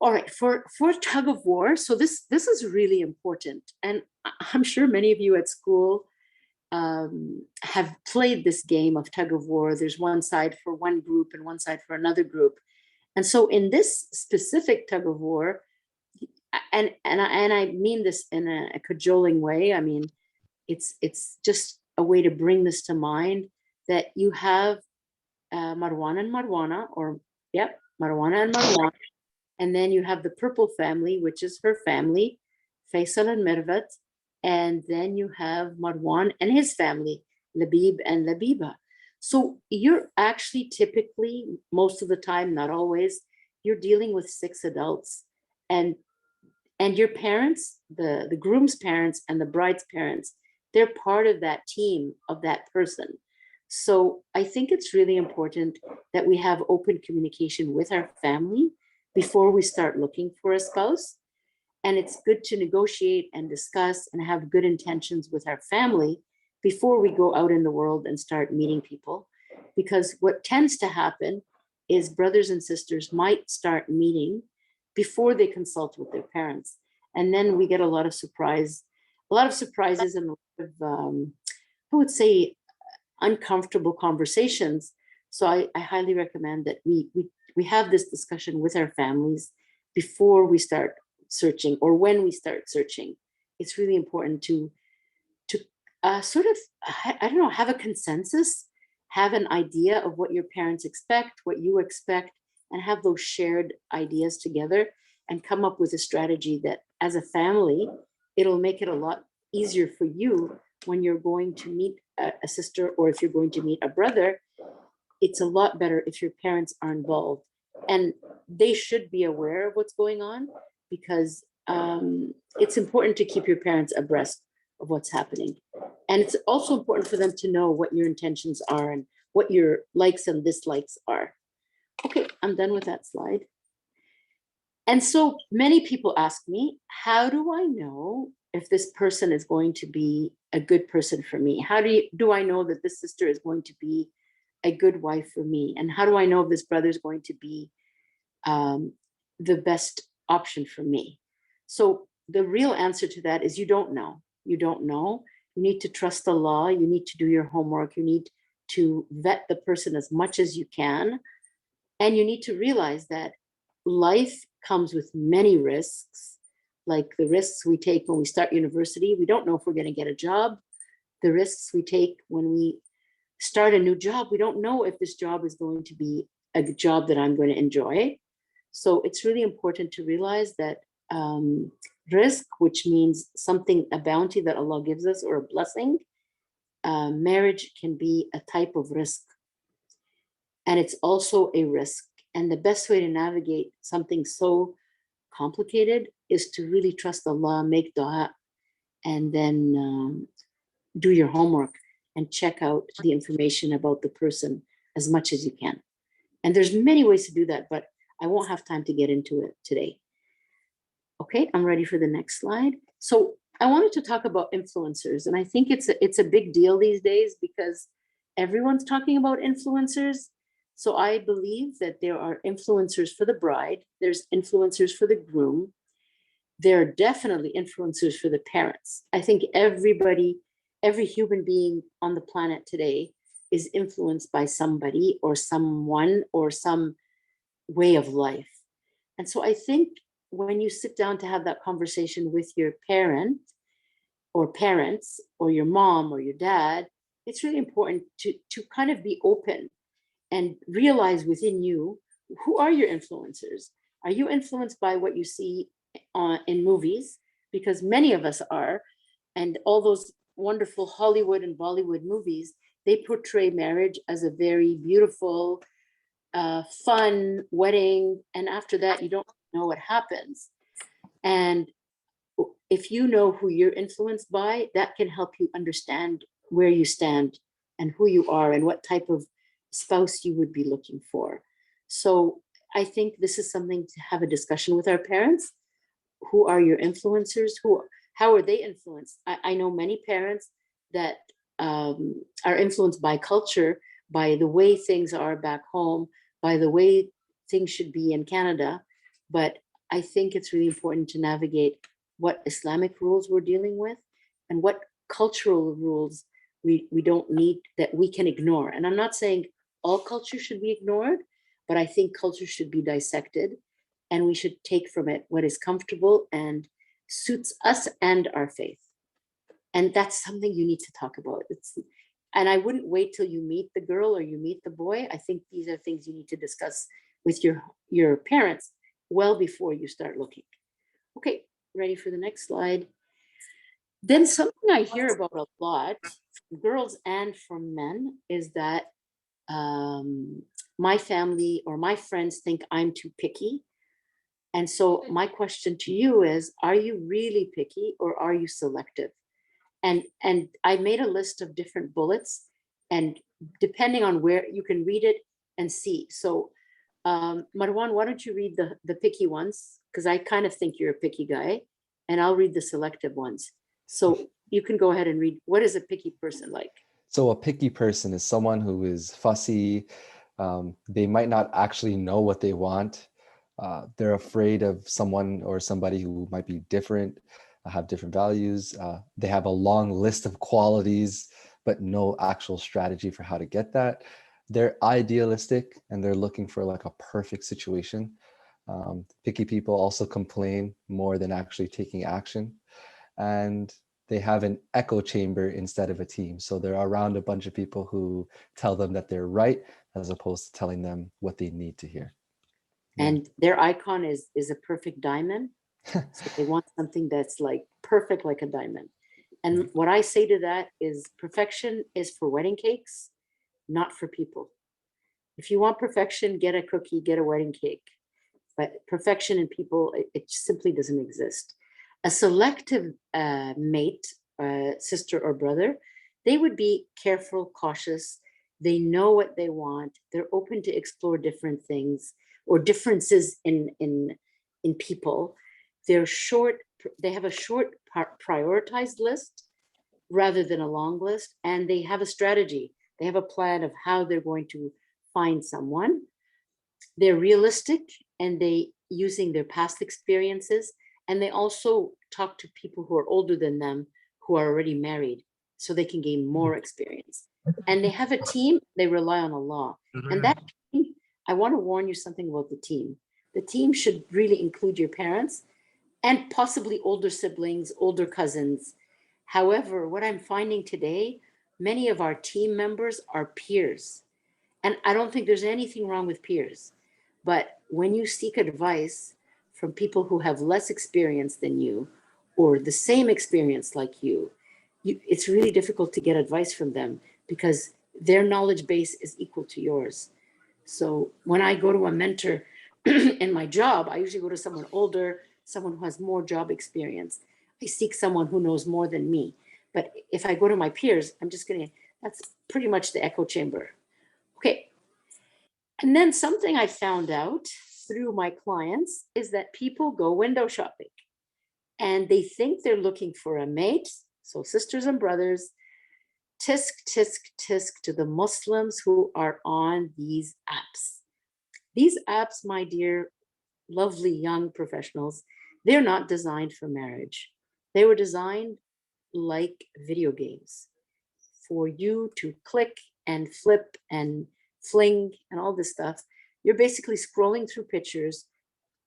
All right. For tug of war, so this is really important. And I'm sure many of you at school have played this game of tug of war. There's one side for one group and one side for another group. And so in this specific tug of war, and I mean this in a cajoling way, I mean, it's just a way to bring this to mind, that you have Marwan and Marwana, or Marwana and Marwan, and then you have the purple family, which is her family, Faisal and Mirvat, and then you have Marwan and his family, Labib and Labiba. So you're actually typically, most of the time, not always, you're dealing with 6 adults, and your parents, the groom's parents and the bride's parents, they're part of that team of that person. So I think it's really important that we have open communication with our family before we start looking for a spouse. And it's good to negotiate and discuss and have good intentions with our family before we go out in the world and start meeting people. Because what tends to happen is brothers and sisters might start meeting before they consult with their parents. And then we get a lot of surprises and a lot of, I would say, uncomfortable conversations. So I highly recommend that we have this discussion with our families before we start searching, or when we start searching. It's really important to sort of, I don't know, have a consensus, have an idea of what your parents expect, what you expect, and have those shared ideas together and come up with a strategy that as a family, it'll make it a lot easier for you when you're going to meet a sister, or if you're going to meet a brother. It's a lot better if your parents are involved, and they should be aware of what's going on, because it's important to keep your parents abreast of what's happening. And it's also important for them to know what your intentions are and what your likes and dislikes are. Okay, I'm done with that slide. And so many people ask me, how do I know if this person is going to be a good person for me? How do I know that this sister is going to be a good wife for me? And how do I know if this brother is going to be the best option for me? So the real answer to that is you don't know. You don't know. You need to trust Allah. You need to do your homework. You need to vet the person as much as you can. And you need to realize that life comes with many risks, like the risks we take when we start university. We don't know if we're going to get a job. The risks we take when we start a new job, we don't know if this job is going to be a job that I'm going to enjoy. So it's really important to realize that risk, which means something, a bounty that Allah gives us or a blessing, marriage can be a type of risk. And it's also a risk. And the best way to navigate something so complicated is to really trust Allah, make dua, and then do your homework and check out the information about the person as much as you can. And there's many ways to do that, but I won't have time to get into it today. Okay, I'm ready for the next slide. So I wanted to talk about influencers, and I think it's a big deal these days because everyone's talking about influencers. So I believe that there are influencers for the bride, there's influencers for the groom, there are definitely influencers for the parents. I think everybody, every human being on the planet today is influenced by somebody or someone or some way of life. And so I think when you sit down to have that conversation with your parent or parents or your mom or your dad, it's really important to kind of be open and realize within you, who are your influencers? Are you influenced by what you see in movies? Because many of us are, and all those wonderful Hollywood and Bollywood movies, they portray marriage as a very beautiful, fun wedding. And after that, you don't know what happens. And if you know who you're influenced by, that can help you understand where you stand and who you are and what type of spouse you would be looking for. So I think this is something to have a discussion with our parents. Who are your influencers? How are they influenced? I know many parents that are influenced by culture, by the way things are back home, by the way things should be in Canada. But I think it's really important to navigate what Islamic rules we're dealing with and what cultural rules we don't need, that we can ignore. And I'm not saying all culture should be ignored, but I think culture should be dissected, and we should take from it what is comfortable and suits us and our faith. And that's something you need to talk about. And I wouldn't wait till you meet the girl or you meet the boy. I think these are things you need to discuss with your parents well before you start looking. Okay, ready for the next slide. Then something I hear about a lot from girls and from men is that my family or my friends think I'm too picky. And so my question to you is, are you really picky or are you selective? And I made a list of different bullets, and depending on where you can read it and see. So Marwan, why don't you read the picky ones? Because I kind of think you're a picky guy, and I'll read the selective ones. So you can go ahead and read. What is a picky person like? So a picky person is someone who is fussy. They might not actually know what they want. They're afraid of someone or somebody who might be different, have different values. They have a long list of qualities, but no actual strategy for how to get that. They're idealistic and they're looking for like a perfect situation. Picky people also complain more than actually taking action. And they have an echo chamber instead of a team. So they're around a bunch of people who tell them that they're right, as opposed to telling them what they need to hear. And their icon is a perfect diamond. So they want something that's like perfect, like a diamond. And what I say to that is, perfection is for wedding cakes, not for people. If you want perfection, get a cookie, get a wedding cake. But perfection in people, it simply doesn't exist. A selective mate, sister or brother, they would be careful, cautious. They know what they want. They're open to explore different things or differences in people. They have a short prioritized list rather than a long list, and they have a strategy. They have a plan of how they're going to find someone. They're realistic, and they using their past experiences, and they also talk to people who are older than them who are already married, so they can gain more experience. And they have a team. They rely on Allah, and that team, I want to warn you something about the team. The team should really include your parents and possibly older siblings, older cousins. However, what I'm finding today, many of our team members are peers. And I don't think there's anything wrong with peers. But when you seek advice from people who have less experience than you or the same experience like you, it's really difficult to get advice from them because their knowledge base is equal to yours. So when I go to a mentor in my job, I usually go to someone older, someone who has more job experience. I seek someone who knows more than me. But if I go to my peers, that's pretty much the echo chamber. Okay. And then something I found out through my clients is that people go window shopping and they think they're looking for a mate. So sisters and brothers, tisk, tisk, tisk to the Muslims who are on these apps. These apps, my dear, lovely young professionals, they're not designed for marriage. They were designed like video games for you to click and flip and fling and all this stuff. You're basically scrolling through pictures.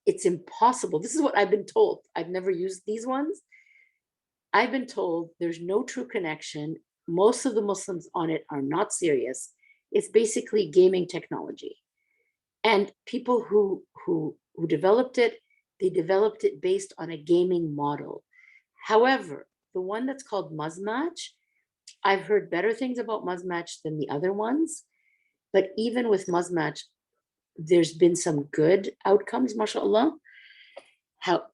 It's impossible. This is what I've been told. I've never used these ones. I've been told there's no true connection. Most of the Muslims on it are not serious. It's basically gaming technology. And people who developed it, they developed it based on a gaming model. However, the one that's called Mazmatch, I've heard better things about Muzmatch than the other ones, but even with Muzmatch, there's been some good outcomes, mashallah.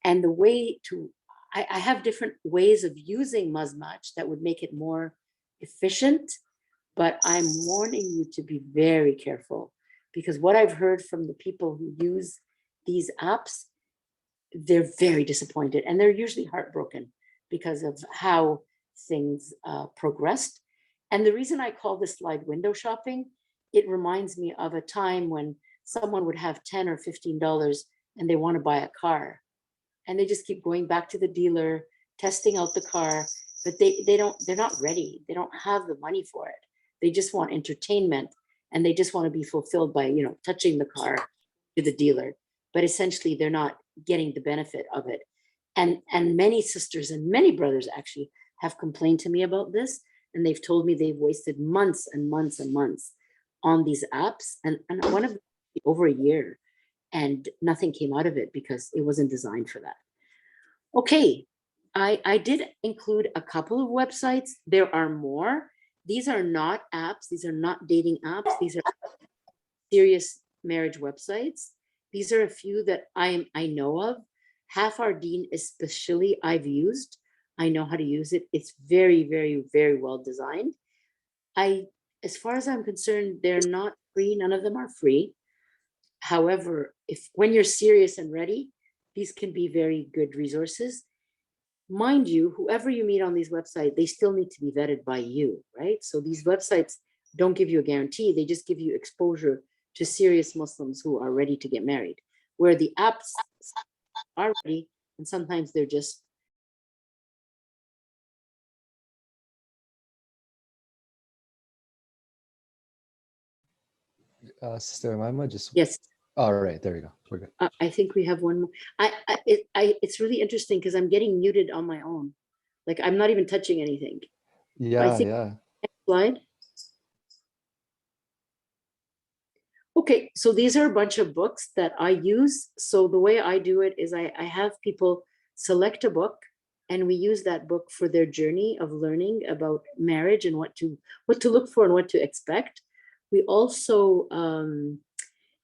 And the way to, I have different ways of using Muzmatch that would make it more efficient, but I'm warning you to be very careful, because what I've heard from the people who use these apps, they're very disappointed and they're usually heartbroken because of how things progressed. And the reason I call this slide window shopping, it reminds me of a time when someone would have $10 or $15 and they want to buy a car, and they just keep going back to the dealer, testing out the car, but they're not ready. They don't have the money for it. They just want entertainment, and they just want to be fulfilled by, touching the car to the dealer. But essentially, they're not getting the benefit of it. And many sisters and many brothers actually have complained to me about this, and they've told me they've wasted months and months and months on these apps, and one of them over a year, and nothing came out of it because it wasn't designed for that. Okay, I did include a couple of websites. There are more. These are not apps. These are not dating apps. These are serious marriage websites. These are a few that I know of. Half our Deen especially I've used. I know how to use it. It's very, very, very well designed. As far as I'm concerned, they're not free. None of them are free. However, when you're serious and ready, these can be very good resources. Mind you, whoever you meet on these websites, they still need to be vetted by you, right? So these websites don't give you a guarantee. They just give you exposure to serious Muslims who are ready to get married, where the apps are ready, and sometimes they're just Sister Omaima, just yes. all right, there we go. We're good. I think we have one more. It's really interesting because I'm getting muted on my own. Like I'm not even touching anything. Yeah, Next slide. Okay, so these are a bunch of books that I use. So the way I do it is I have people select a book, and we use that book for their journey of learning about marriage and what to look for and what to expect. We also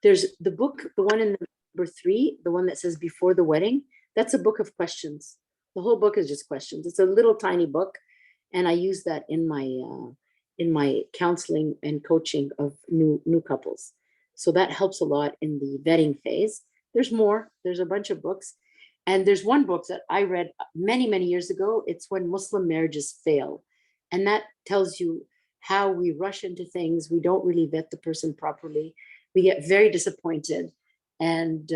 there's the book, the one in number 3, the one that says Before the Wedding. That's a book of questions. The whole book is just questions. It's a little tiny book, and I use that in my counseling and coaching of new couples. So that helps a lot in the vetting phase. There's more. There's a bunch of books, and there's one book that I read many, many years ago. It's When Muslim Marriages Fail, and that tells you how we rush into things. We don't really vet the person properly. We get very disappointed, and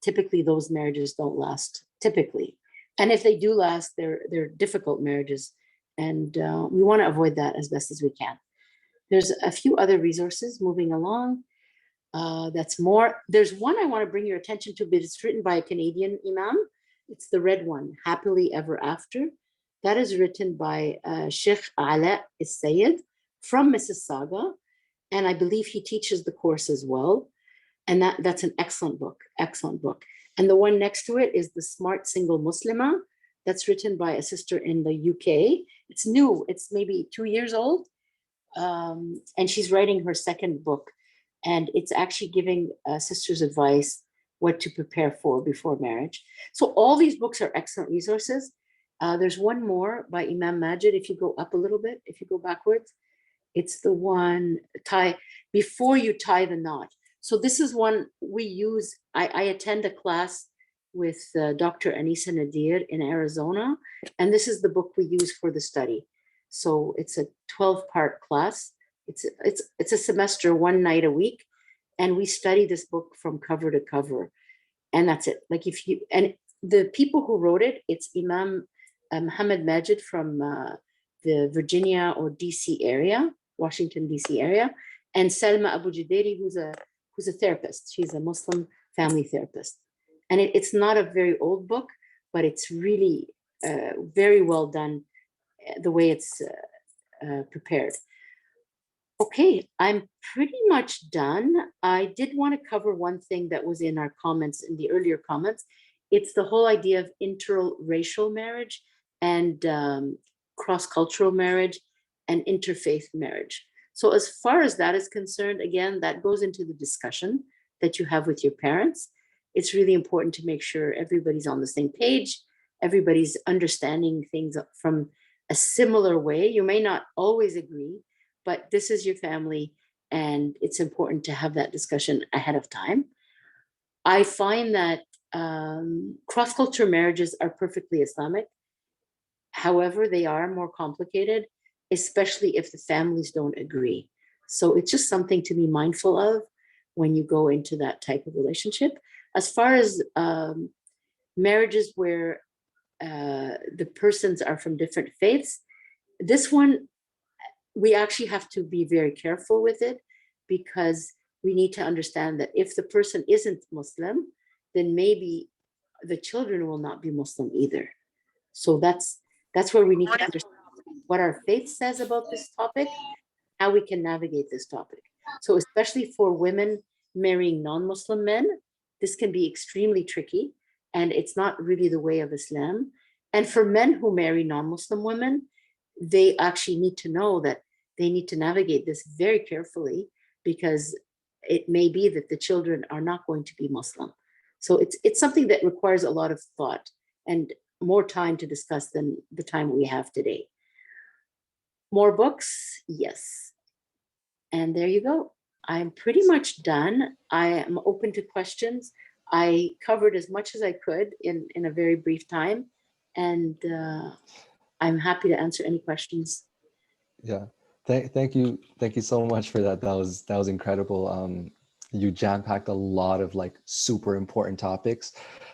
typically those marriages don't last, typically. And if they do last, they're difficult marriages, and we want to avoid that as best as we can. There's a few other resources moving along. That's more. There's one I want to bring your attention to, but it's written by a Canadian imam. It's the red one, Happily Ever After. That is written by Sheikh Ala Is-Sayyid from Mississauga. And I believe he teaches the course as well. And that's an excellent book, excellent book. And the one next to it is The Smart Single Muslimah. That's written by a sister in the UK. It's new, it's maybe 2 years old. And she's writing her second book. And it's actually giving sisters advice what to prepare for before marriage. So all these books are excellent resources. There's one more by Imam Majid. If you go up a little bit, if you go backwards, it's the one, Before You Tie the Knot. So this is one we use. I attend a class with Dr. Anisa Nadir in Arizona, and this is the book we use for the study. So it's a 12-part class. It's a semester, one night a week, and we study this book from cover to cover, and that's it. Like and the people who wrote it, it's Imam Muhammad Majid from the Virginia or DC area, Washington DC area, and Salma Abu Judairi, who's a therapist. She's a Muslim family therapist, and it's not a very old book, but it's really very well done the way it's prepared. Okay, I'm pretty much done. I did want to cover one thing that was in our comments, in the earlier comments. It's the whole idea of interracial marriage and cross-cultural marriage and interfaith marriage. So as far as that is concerned, again, that goes into the discussion that you have with your parents. It's really important to make sure everybody's on the same page, everybody's understanding things from a similar way. You may not always agree, but this is your family, and it's important to have that discussion ahead of time. I find that cross-cultural marriages are perfectly Islamic. However, they are more complicated, especially if the families don't agree. So it's just something to be mindful of when you go into that type of relationship. As far as marriages where the persons are from different faiths, this one, we actually have to be very careful with it, because we need to understand that if the person isn't Muslim, then maybe the children will not be Muslim either. So that's where we need to understand what our faith says about this topic, how we can navigate this topic. So especially for women marrying non-Muslim men, this can be extremely tricky, and it's not really the way of Islam. And for men who marry non-Muslim women, they actually need to know that they need to navigate this very carefully, because it may be that the children are not going to be Muslim. So it's something that requires a lot of thought and more time to discuss than the time we have today. More books, yes. And there you go. I'm pretty much done. I am open to questions. I covered as much as I could in a very brief time, and I'm happy to answer any questions. Yeah, thank you so much for that. That was incredible. You jam-packed a lot of like super important topics,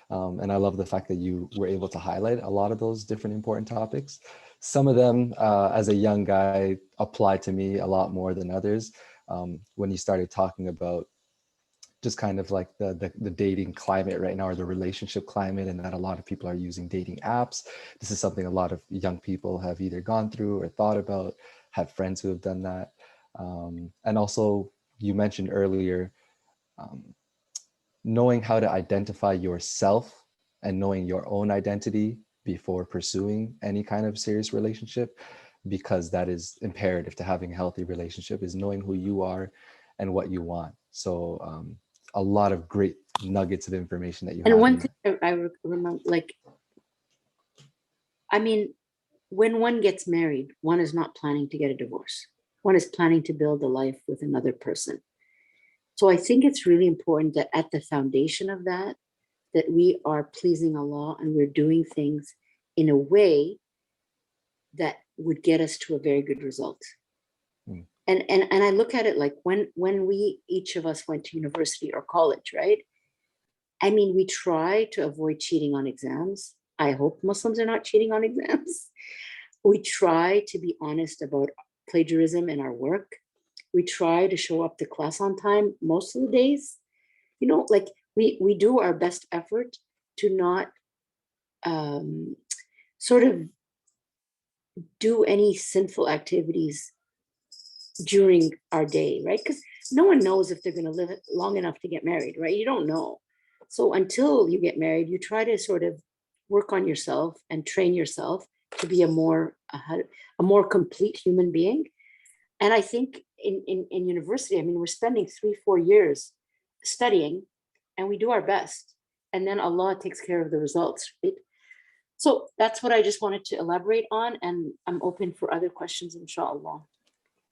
and I love the fact that you were able to highlight a lot of those different important topics. Some of them, as a young guy, apply to me a lot more than others. When you started talking about just kind of like the dating climate right now, or the relationship climate, and that a lot of people are using dating apps. This is something a lot of young people have either gone through or thought about, have friends who have done that. And also, you mentioned earlier, knowing how to identify yourself and knowing your own identity before pursuing any kind of serious relationship, because that is imperative to having a healthy relationship, is knowing who you are and what you want. So a lot of great nuggets of information that you have. And one thing I remember, like, I mean, when one gets married, one is not planning to get a divorce. One is planning to build a life with another person. So I think it's really important that at the foundation of that we are pleasing Allah and we're doing things in a way that would get us to a very good result. Mm. And I look at it like when we, each of us went to university or college, right? I mean, we try to avoid cheating on exams. I hope Muslims are not cheating on exams. We try to be honest about plagiarism in our work. We try to show up to class on time most of the days. You know, like we do our best effort to not sort of do any sinful activities during our day, right? Because no one knows if they're going to live long enough to get married, right? You don't know. So until you get married, you try to sort of work on yourself and train yourself to be a more complete human being. And I think in university, I mean, we're spending 3-4 years studying, and we do our best, and then Allah takes care of the results, right? So that's what I just wanted to elaborate on, and I'm open for other questions, inshallah.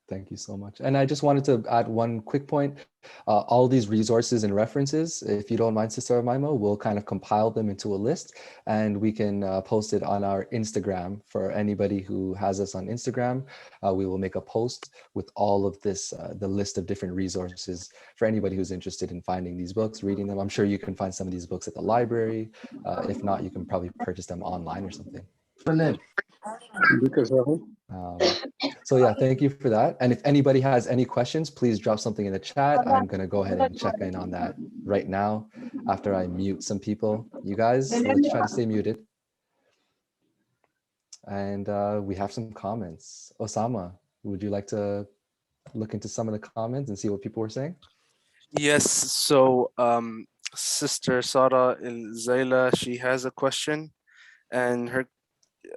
Thank you so much. And I just wanted to add one quick point. All these resources and references, if you don't mind, Sister Omaima, we'll kind of compile them into a list, and we can post it on our Instagram. For anybody who has us on Instagram, we will make a post with all of this, the list of different resources for anybody who's interested in finding these books, reading them. I'm sure you can find some of these books at the library. If not, you can probably purchase them online or something. So yeah, thank you for that. And if anybody has any questions, please drop something in the chat. I'm going to go ahead and check in on that right now after I mute some people. You guys, let's try to stay muted. And we have some comments. Osama, would you like to look into some of the comments and see what people were saying? Yes. So Sister Sara Zaila, she has a question and her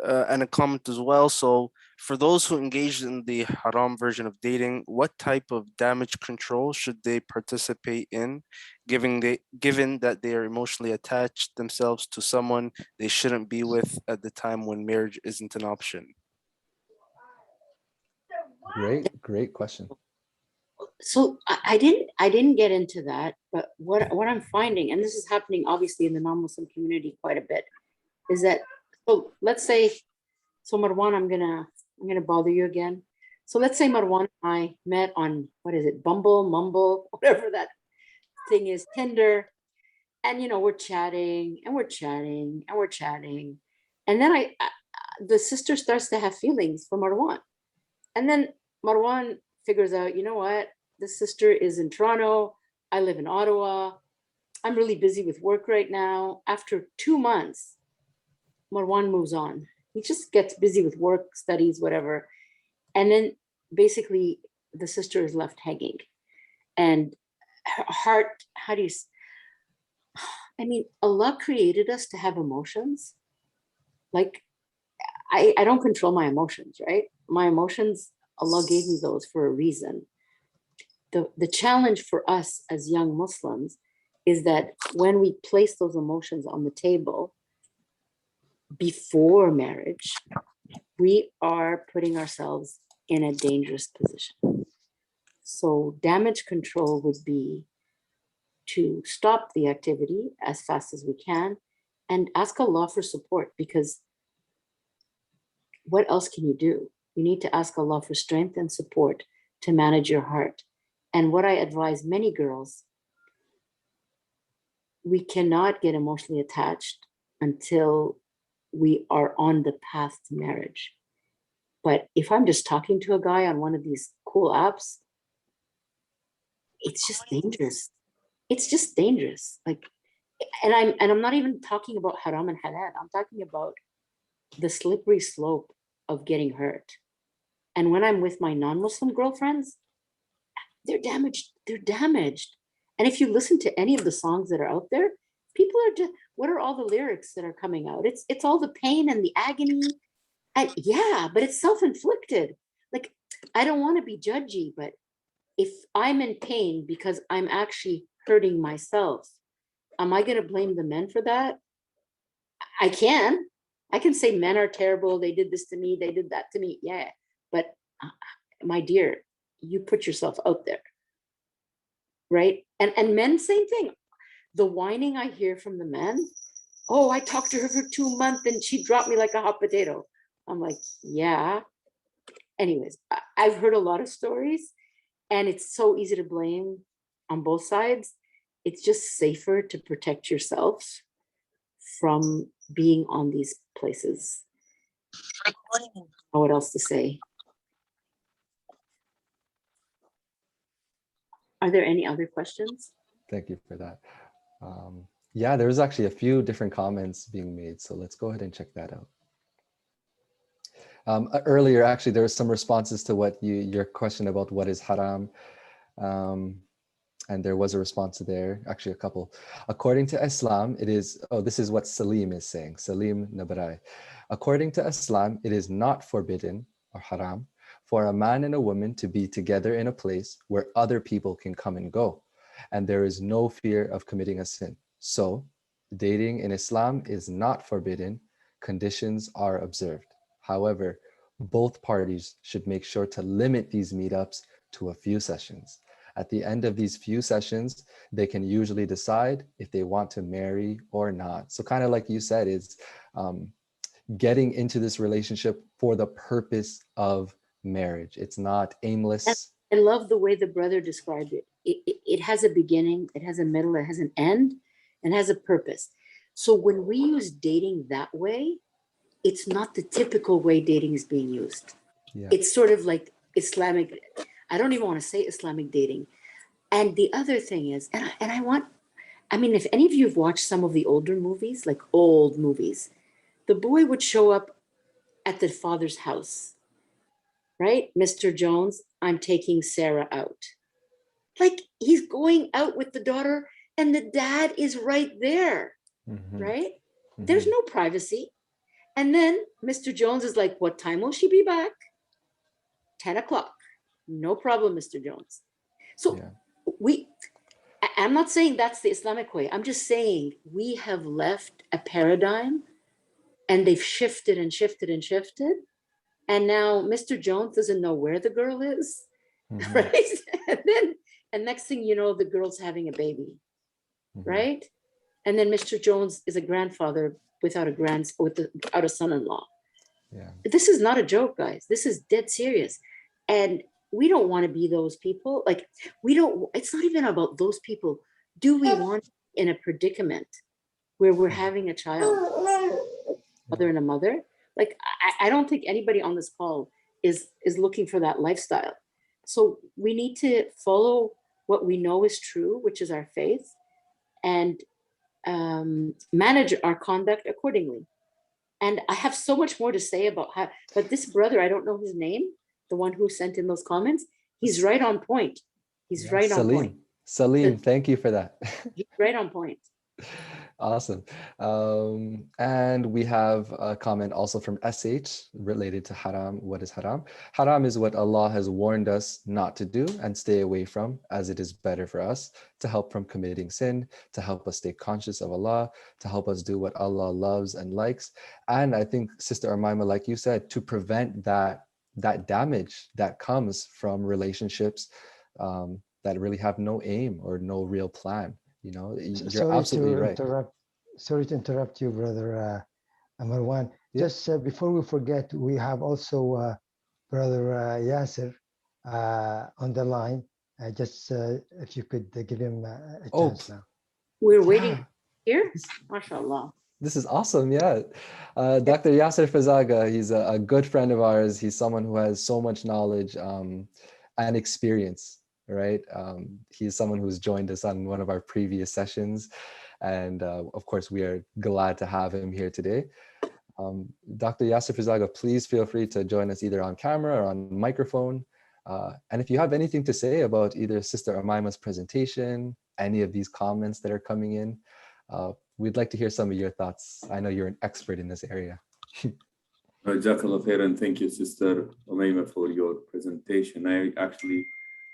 and a comment as well. So For those who engage in the haram version of dating, what type of damage control should they participate in, given that they are emotionally attached themselves to someone they shouldn't be with at the time when marriage isn't an option? Great question. So I didn't get into that, but what I'm finding, and this is happening obviously in the non-Muslim community quite a bit, is that, so let's say, so Marwan, I'm gonna bother you again. So let's say Marwan and I met on, what is it, Bumble, Mumble, whatever that thing is, Tinder, and we're chatting and we're chatting and we're chatting, and then the sister starts to have feelings for Marwan, and then Marwan figures out, you know what, this sister is in Toronto, I live in Ottawa, I'm really busy with work right now. After 2 months, Marwan moves on. He just gets busy with work, studies, whatever. And then basically the sister is left hanging. And her heart, Allah created us to have emotions. Like, I don't control my emotions, right? My emotions, Allah gave me those for a reason. The challenge for us as young Muslims is that when we place those emotions on the table before marriage, we are putting ourselves in a dangerous position. So damage control would be to stop the activity as fast as we can and ask Allah for support, because what else can you do? You need to ask Allah for strength and support to manage your heart. And what I advise many girls, we cannot get emotionally attached until we are on the path to marriage. But if I'm just talking to a guy on one of these cool apps, it's just dangerous. It's just dangerous. Like, and I'm not even talking about haram and halal. I'm talking about the slippery slope of getting hurt. And when I'm with my non-Muslim girlfriends, they're damaged. They're damaged. And if you listen to any of the songs that are out there, people are just, what are all the lyrics that are coming out? It's all the pain and the agony. And yeah, but it's self-inflicted. Like, I don't want to be judgy, but if I'm in pain because I'm actually hurting myself, am I going to blame the men for that? I can say men are terrible. They did this to me. They did that to me. Yeah. But my dear, you put yourself out there. Right. And men, same thing. The whining I hear from the men, oh, I talked to her for 2 months and she dropped me like a hot potato. I'm like, yeah. Anyways, I've heard a lot of stories, and it's so easy to blame on both sides. It's just safer to protect yourself from being on these places. I don't know what else to say. Are there any other questions? Thank you for that. Yeah, there was actually a few different comments being made, so let's go ahead and check that out. Earlier, actually, there was some responses to what your question about what is haram, and there was a response there, actually a couple. According to Islam, it is, oh, this is what Salim is saying, Salim Nabrai. According to Islam, it is not forbidden or haram for a man and a woman to be together in a place where other people can come and go, and there is no fear of committing a sin. So dating in Islam is not forbidden. Conditions are observed. However, both parties should make sure to limit these meetups to a few sessions. At the end of these few sessions, they can usually decide if they want to marry or not. So kind of like you said, is getting into this relationship for the purpose of marriage. It's not aimless. I love the way the brother described it. It has a beginning, it has a middle, it has an end, and has a purpose. So when we use dating that way, it's not the typical way dating is being used. Yeah. It's sort of like Islamic, I don't even want to say Islamic dating. And the other thing is, I mean, if any of you have watched some of the older movies, like old movies, the boy would show up at the father's house, right? Mr. Jones, I'm taking Sarah out. Like, he's going out with the daughter and the dad is right there, right? There's no privacy. And then Mr. Jones is like, what time will she be back? 10 o'clock. No problem, Mr. Jones. So Yeah. I'm not saying that's the Islamic way. I'm just saying we have left a paradigm and they've shifted and shifted and shifted. And now Mr. Jones doesn't know where the girl is, right? And next thing you know, the girl's having a baby, right? And then Mr. Jones is a grandfather without a son-in-law. Yeah. This is not a joke, guys. This is dead serious. And we don't want to be those people. Like, it's not even about those people. Do we want in a predicament where we're having a child, mother and a mother? Like, I don't think anybody on this call is looking for that lifestyle. So we need to follow what we know is true, which is our faith, and manage our conduct accordingly. And I have so much more to say about how, but this brother, I don't know his name, the one who sent in those comments, he's right on point. He's right on point. Salim, thank you for that. He's right on point. Awesome. And we have a comment also from SH related to haram. What is haram? Haram is what Allah has warned us not to do and stay away from, as it is better for us to help from committing sin, to help us stay conscious of Allah, to help us do what Allah loves and likes. And I think, Sister Omaima, like you said, to prevent that damage that comes from relationships that really have no aim or no real plan. You know, you're absolutely right. Sorry to interrupt you, Brother Marwan. Just before we forget, we have also Brother Yasir on the line. Just if you could give him a chance now. We're waiting here. MashaAllah. This is awesome. Yeah. Dr. Yasir Fazaga, he's a good friend of ours. He's someone who has so much knowledge and experience. Right. He's someone who's joined us on one of our previous sessions. And of course, we are glad to have him here today. Dr. Yasir Fazaga, please feel free to join us either on camera or on microphone. And if you have anything to say about either Sister Omaima's presentation, any of these comments that are coming in, we'd like to hear some of your thoughts. I know you're an expert in this area. Jazakallah khairan. Thank you, Sister Omaima, for your presentation.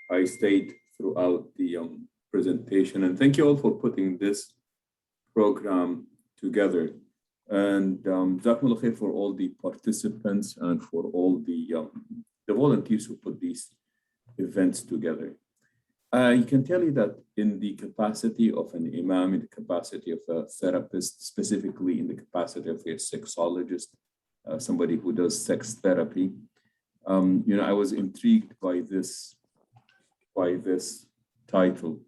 I stayed throughout the presentation, and thank you all for putting this program together. And Jazakallah khair for all the participants and for all the volunteers who put these events together. I can tell you that in the capacity of an imam, in the capacity of a therapist, specifically in the capacity of a sexologist, somebody who does sex therapy, I was intrigued by this title,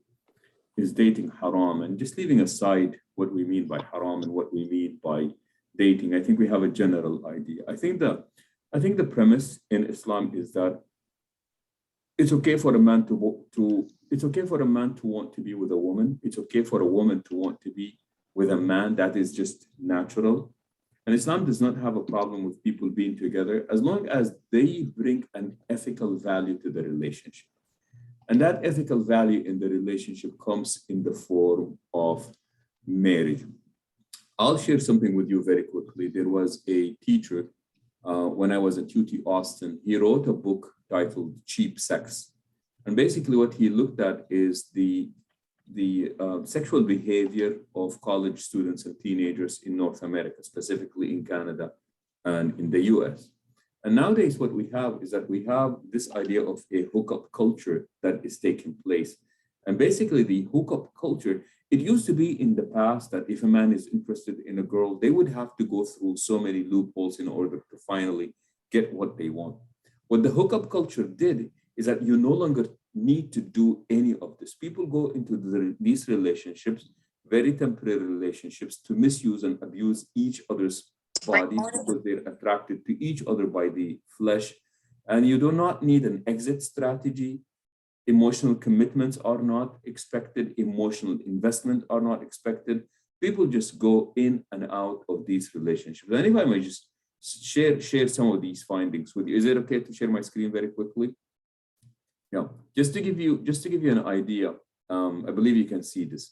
is dating haram? And just leaving aside what we mean by haram and what we mean by dating, I think we have a general idea. I think the premise in Islam is that it's okay for a man to want to be with a woman. It's okay for a woman to want to be with a man. That is just natural. And Islam does not have a problem with people being together as long as they bring an ethical value to the relationship. And that ethical value in the relationship comes in the form of marriage. I'll share something with you very quickly. There was a teacher when I was at UT Austin. He wrote a book titled Cheap Sex. And basically what he looked at is the sexual behavior of college students and teenagers in North America, specifically in Canada and in the US. And nowadays, what we have is that we have this idea of a hookup culture that is taking place. And basically the hookup culture, it used to be in the past that if a man is interested in a girl, they would have to go through so many loopholes in order to finally get what they want. What the hookup culture did is that you no longer need to do any of this. People go into these relationships, very temporary relationships, to misuse and abuse each other's bodies because they're attracted to each other by the flesh. And you do not need an exit strategy. Emotional commitments are not expected. Emotional investment are not expected. People just go in and out of these relationships. And if I may just share some of these findings with you. Is it okay to share my screen very quickly? Yeah, just to give you an idea, I believe you can see this.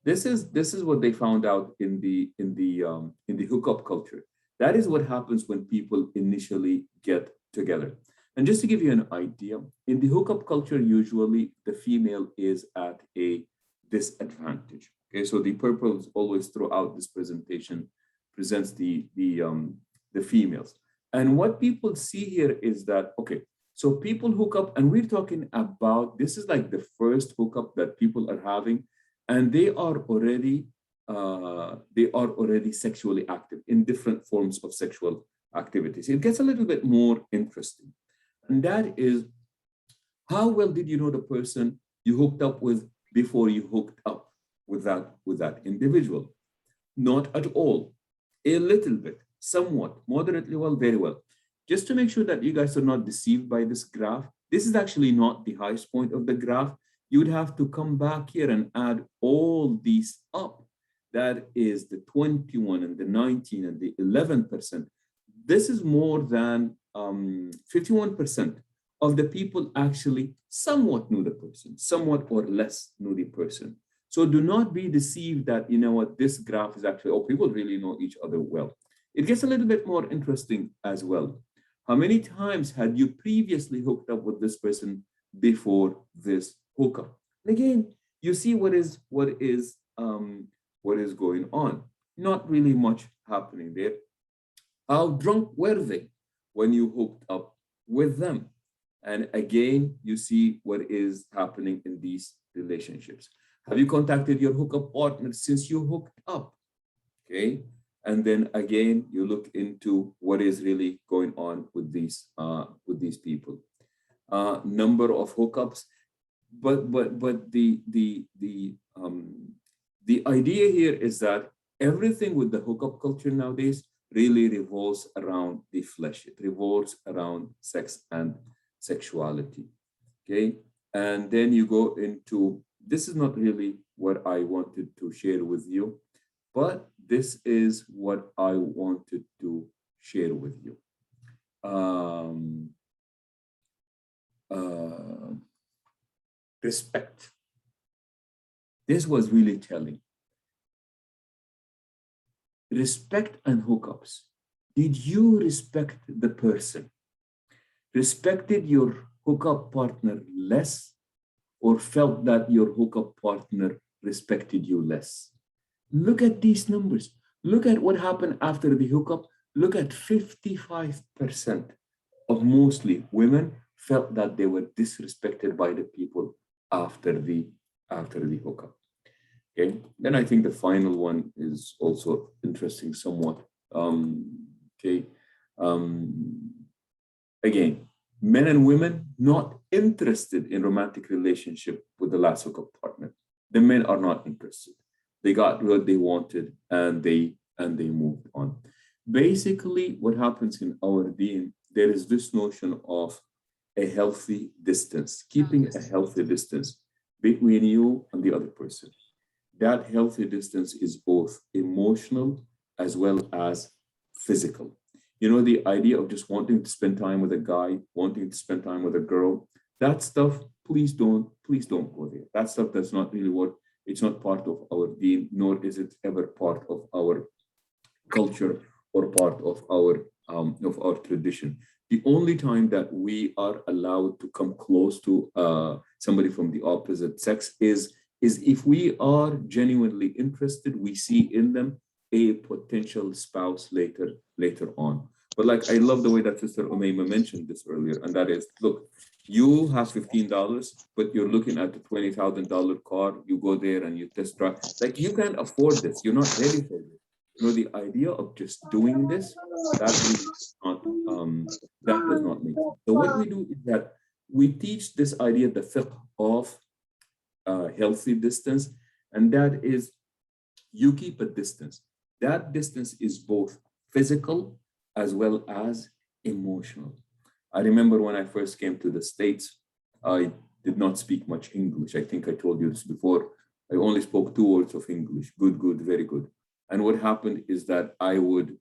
This is what they found out in the hookup culture. That is what happens when people initially get together. And just to give you an idea, in the hookup culture, usually the female is at a disadvantage. Okay, so the purpose always throughout this presentation presents the females. And what people see here is that, okay, so people hook up, and we're talking about, this is like the first hookup that people are having, and they are already sexually active in different forms of sexual activities. It gets a little bit more interesting. And that is, how well did you know the person you hooked up with before you hooked up with that individual? Not at all. A little bit, somewhat, moderately well, very well. Just to make sure that you guys are not deceived by this graph, this is actually not the highest point of the graph. You would have to come back here and add all these up. That is the 21 and the 19 and the 11%. This is more than 51% of the people actually somewhat knew the person, somewhat or less knew the person. So do not be deceived that, you know what, this graph is actually, oh, people really know each other well. It gets a little bit more interesting as well. How many times had you previously hooked up with this person before this hookup? And again, you see what is going on. Not really much happening there. How drunk were they when you hooked up with them? And again, you see what is happening in these relationships. Have you contacted your hookup partner since you hooked up? Okay. And then again, you look into what is really going on with these people. Number of hookups, but the idea here is that everything with the hookup culture nowadays really revolves around the flesh. It revolves around sex and sexuality. Okay, and then you go into, this is not really what I wanted to share with you, but this is what I wanted to share with you. Respect. This was really telling. Respect and hookups. Did you respect the person? Respected your hookup partner less, or felt that your hookup partner respected you less? Look at these numbers. Look at what happened after the hookup. Look at 55% of mostly women felt that they were disrespected by the people after the hookup. Okay, then I think the final one is also interesting somewhat. Again, men and women not interested in romantic relationship with the last hookup partner. The men are not interested. They got what they wanted and they moved on. Basically, what happens in our deen, there is this notion of a healthy distance, keeping a healthy distance between you and the other person. That healthy distance is both emotional as well as physical. You know, the idea of just wanting to spend time with a guy, wanting to spend time with a girl, that stuff, please don't go there. That stuff, that's not really it's not part of our deen, nor is it ever part of our culture or part of our tradition. The only time that we are allowed to come close to somebody from the opposite sex is if we are genuinely interested, we see in them a potential spouse later on. But like, I love the way that Sister Omaima mentioned this earlier, and that is, look, you have $15, but you're looking at a $20,000 car. You go there and you test drive. Like, you can't afford this. You're not ready for this. You know, the idea of just doing this, that does not make sense. So what we do is that we teach this idea, the fiqh of healthy distance, and that is, you keep a distance. That distance is both physical as well as emotional. I remember when I first came to the States, I did not speak much English. I think I told you this before. I only spoke 2 words of English, good, very good. And what happened is that I would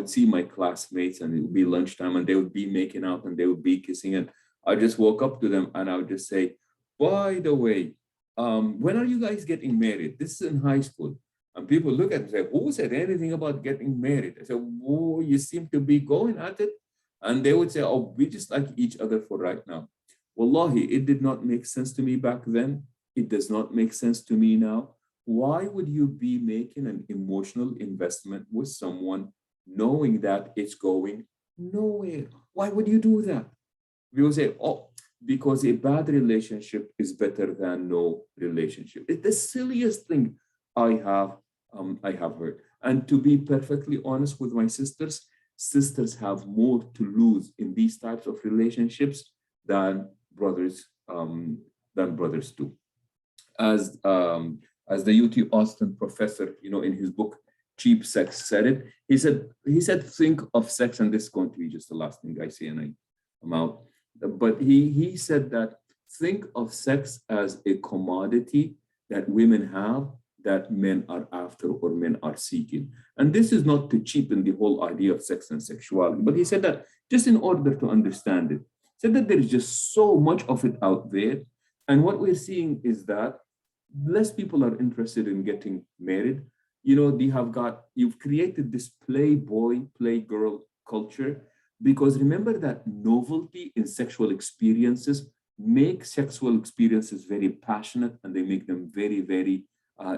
see my classmates, and it would be lunchtime, and they would be making out and they would be kissing, and I just walk up to them and I would just say, by the way, when are you guys getting married? This is in high school. And people look at me and say, who said anything about getting married? I said, oh, you seem to be going at it. And they would say, oh, we just like each other for right now. Wallahi, it did not make sense to me back then. It does not make sense to me now. Why would you be making an emotional investment with someone knowing that it's going nowhere? Why would you do that? We will say, oh, because a bad relationship is better than no relationship. It's the silliest thing I have heard. And to be perfectly honest with my sisters, sisters have more to lose in these types of relationships than brothers do. As the UT Austin professor, in his book Cheap Sex said it. He said, think of sex, and this is going to be just the last thing I say, and I'm out. But he said that think of sex as a commodity that women have that men are after or men are seeking. And this is not to cheapen the whole idea of sex and sexuality, but he said that just in order to understand it, said that there is just so much of it out there. And what we're seeing is that less people are interested in getting married. You've created this playboy, playgirl culture, because remember that novelty in sexual experiences make sexual experiences very passionate, and they make them very, very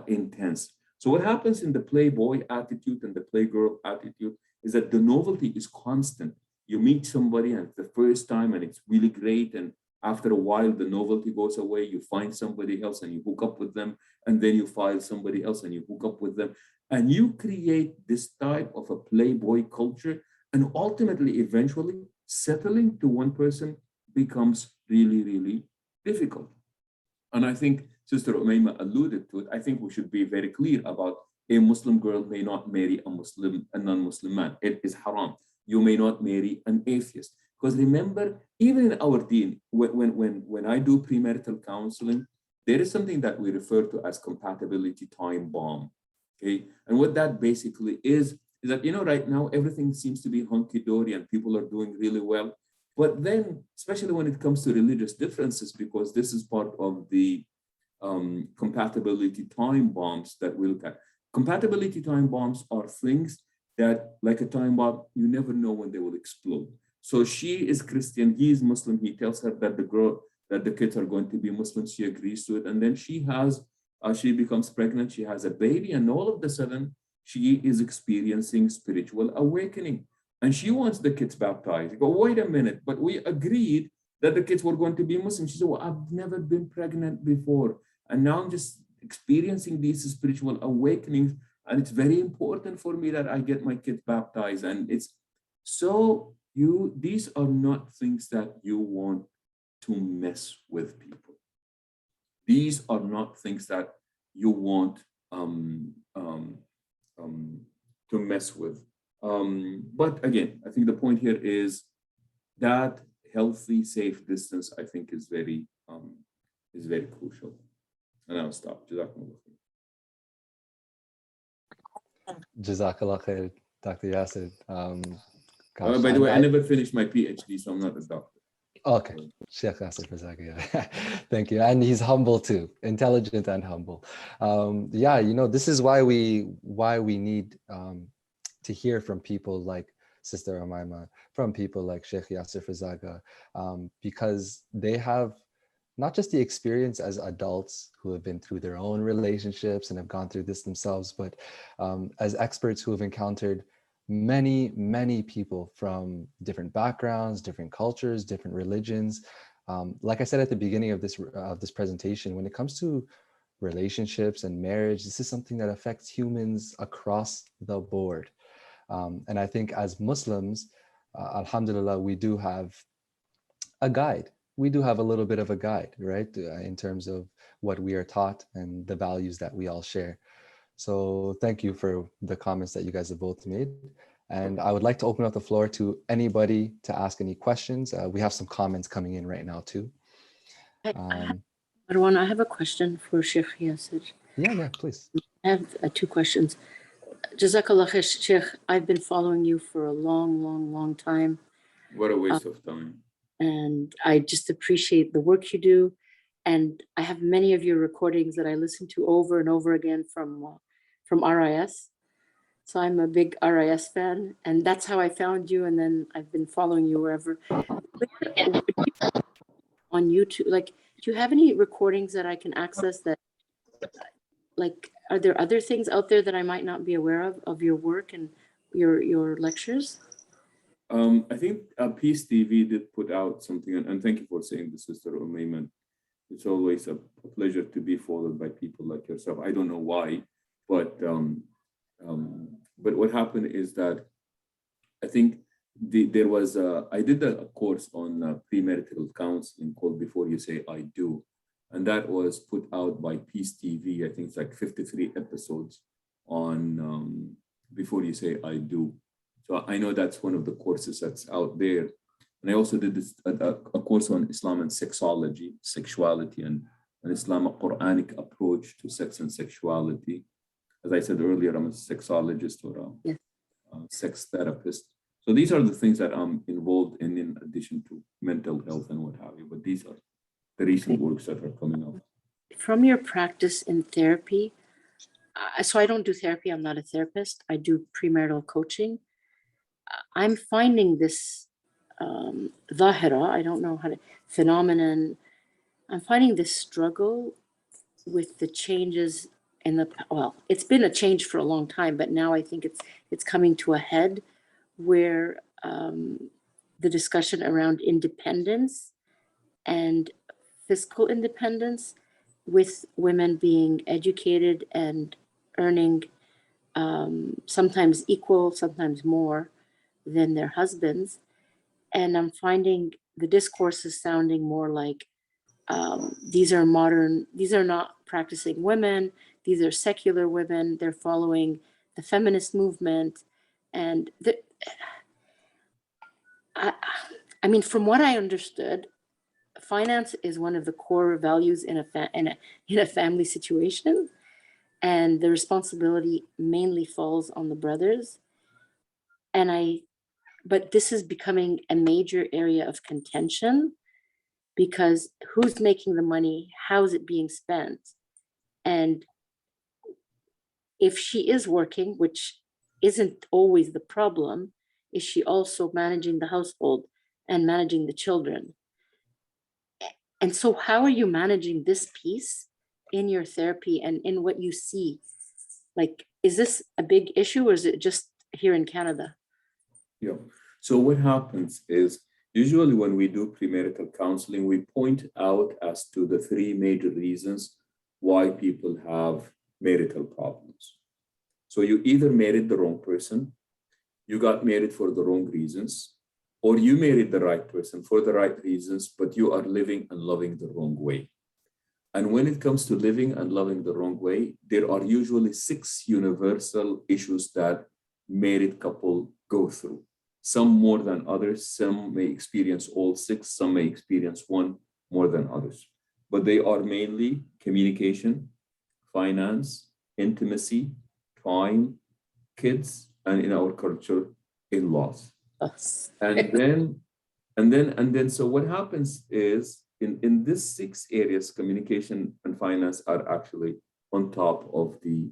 intense. So what happens in the playboy attitude and the playgirl attitude is that the novelty is constant. You meet somebody and it's the first time and it's really great, and after a while the novelty goes away, you find somebody else and you hook up with them, and then you find somebody else and you hook up with them, and you create this type of a playboy culture, and ultimately eventually settling to one person becomes really, really difficult. And I think Sister Omaima alluded to it. I think we should be very clear about a Muslim girl may not marry a non-Muslim man. It is haram. You may not marry an atheist. Because remember, even in our deen, when I do premarital counseling, there is something that we refer to as compatibility time bomb. Okay. And what that basically is that, right now everything seems to be hunky-dory and people are doing really well. But then, especially when it comes to religious differences, because this is part of the compatibility time bombs that we look at. Compatibility time bombs are things that, like a time bomb, you never know when they will explode. So she is Christian, he is Muslim. He tells her that the kids are going to be Muslim. She agrees to it, and then she becomes pregnant. She has a baby, and all of a sudden, she is experiencing spiritual awakening, and she wants the kids baptized. You go, wait a minute, but we agreed that the kids were going to be Muslim. She said, well, I've never been pregnant before, and now I'm just experiencing these spiritual awakenings, and it's very important for me that I get my kids baptized. And it's so these are not things that you want to mess with people. These are not things that you want to mess with. But again, I think the point here is that healthy, safe distance, I think, is very crucial. And I'll stop. Jazakallah khair, Dr. Yasir. By the way, I never finished my PhD, so I'm not a doctor. Okay, Sheikh Yasir Fazaga. Thank you. And he's humble too, intelligent and humble. This is why we need to hear from people like Sister Omaima, from people like Sheikh Yasir Fazaga, because they have not just the experience as adults who have been through their own relationships and have gone through this themselves, but as experts who have encountered many, many people from different backgrounds, different cultures, different religions. Like I said at the beginning of this presentation, when it comes to relationships and marriage, this is something that affects humans across the board. And I think as Muslims, alhamdulillah, we do have a guide. We do have a little bit of a guide, right? In terms of what we are taught and the values that we all share. So thank you for the comments that you guys have both made. And I would like to open up the floor to anybody to ask any questions. We have some comments coming in right now too. Marwan, I have a question for Sheikh Yasir. Yeah, please. I have two questions. Jazakallah khair, Sheikh. I've been following you for a long time. What a waste of time. And I just appreciate the work you do. And I have many of your recordings that I listen to over and over again from RIS. So I'm a big RIS fan, and that's how I found you. And then I've been following you wherever. On YouTube, like, do you have any recordings that I can access that, like, are there other things out there that I might not be aware of your work and your lectures? I think Peace TV did put out something, and thank you for saying this, Sister Omaima. It's always a pleasure to be followed by people like yourself. I don't know why, but what happened is that I think there was I did a course on premarital counseling called Before You Say I Do, and that was put out by Peace TV. I think it's like 53 episodes on Before You Say I Do. So I know that's one of the courses that's out there. And I also did this, a course on Islam and sexuality, and an Islamic Quranic approach to sex and sexuality. As I said earlier, I'm a sexologist or a sex therapist. So these are the things that I'm involved in addition to mental health and what have you. But these are the recent works that are coming up. From your practice in therapy, so I don't do therapy, I'm not a therapist. I do premarital coaching. I'm finding this dhahira, I don't know how to, phenomenon. I'm finding this struggle with the changes in the, well, it's been a change for a long time, but now I think it's coming to a head where the discussion around independence and fiscal independence, with women being educated and earning sometimes equal, sometimes more than their husbands. And I'm finding the discourse is sounding more like these are modern, these are not practicing women, these are secular women, they're following the feminist movement. And I mean, from what I understood, finance is one of the core values in a family situation, and the responsibility mainly falls on the brothers. But this is becoming a major area of contention, because who's making the money? How is it being spent? And if she is working, which isn't always the problem, is she also managing the household and managing the children? And so how are you managing this piece in your therapy and in what you see? Like, is this a big issue, or is it just here in Canada? Yeah. So what happens is, usually when we do premarital counseling, we point out as to the three major reasons why people have marital problems. So you either married the wrong person, you got married for the wrong reasons, or you married the right person for the right reasons, but you are living and loving the wrong way. And when it comes to living and loving the wrong way, there are usually 6 universal issues that married couple go through. Some more than others, some may experience all 6, some may experience one more than others. But they are mainly communication, finance, intimacy, time, kids, and in our culture, in-laws. And then, so what happens is, in these 6 areas, communication and finance are actually on top of the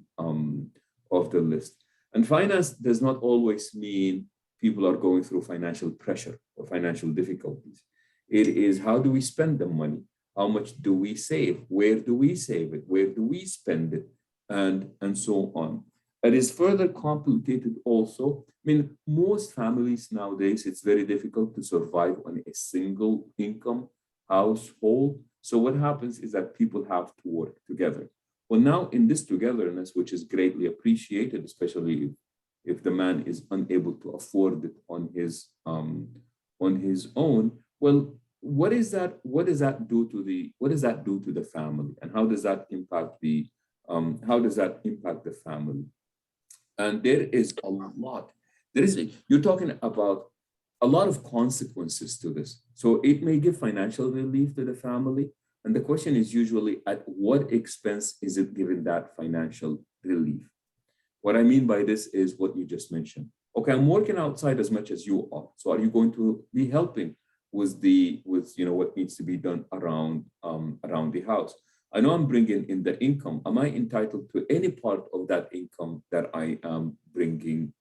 list. And finance does not always mean people are going through financial pressure or financial difficulties. It is, how do we spend the money? How much do we save? Where do we save it? Where do we spend it? And so on. It is further complicated also. I mean, most families nowadays, it's very difficult to survive on a single income household. So what happens is that people have to work together. Well, now in this togetherness, which is greatly appreciated, especially if the man is unable to afford it on his own, well, what does that do to the family, and how does that impact the family? And there is a lot. You're talking about a lot of consequences to this. So it may give financial relief to the family. And the question is usually, at what expense is it giving that financial relief? What I mean by this is what you just mentioned. Okay, I'm working outside as much as you are. So are you going to be helping with what needs to be done around the house? I know I'm bringing in the income. Am I entitled to any part of that income that I am bringing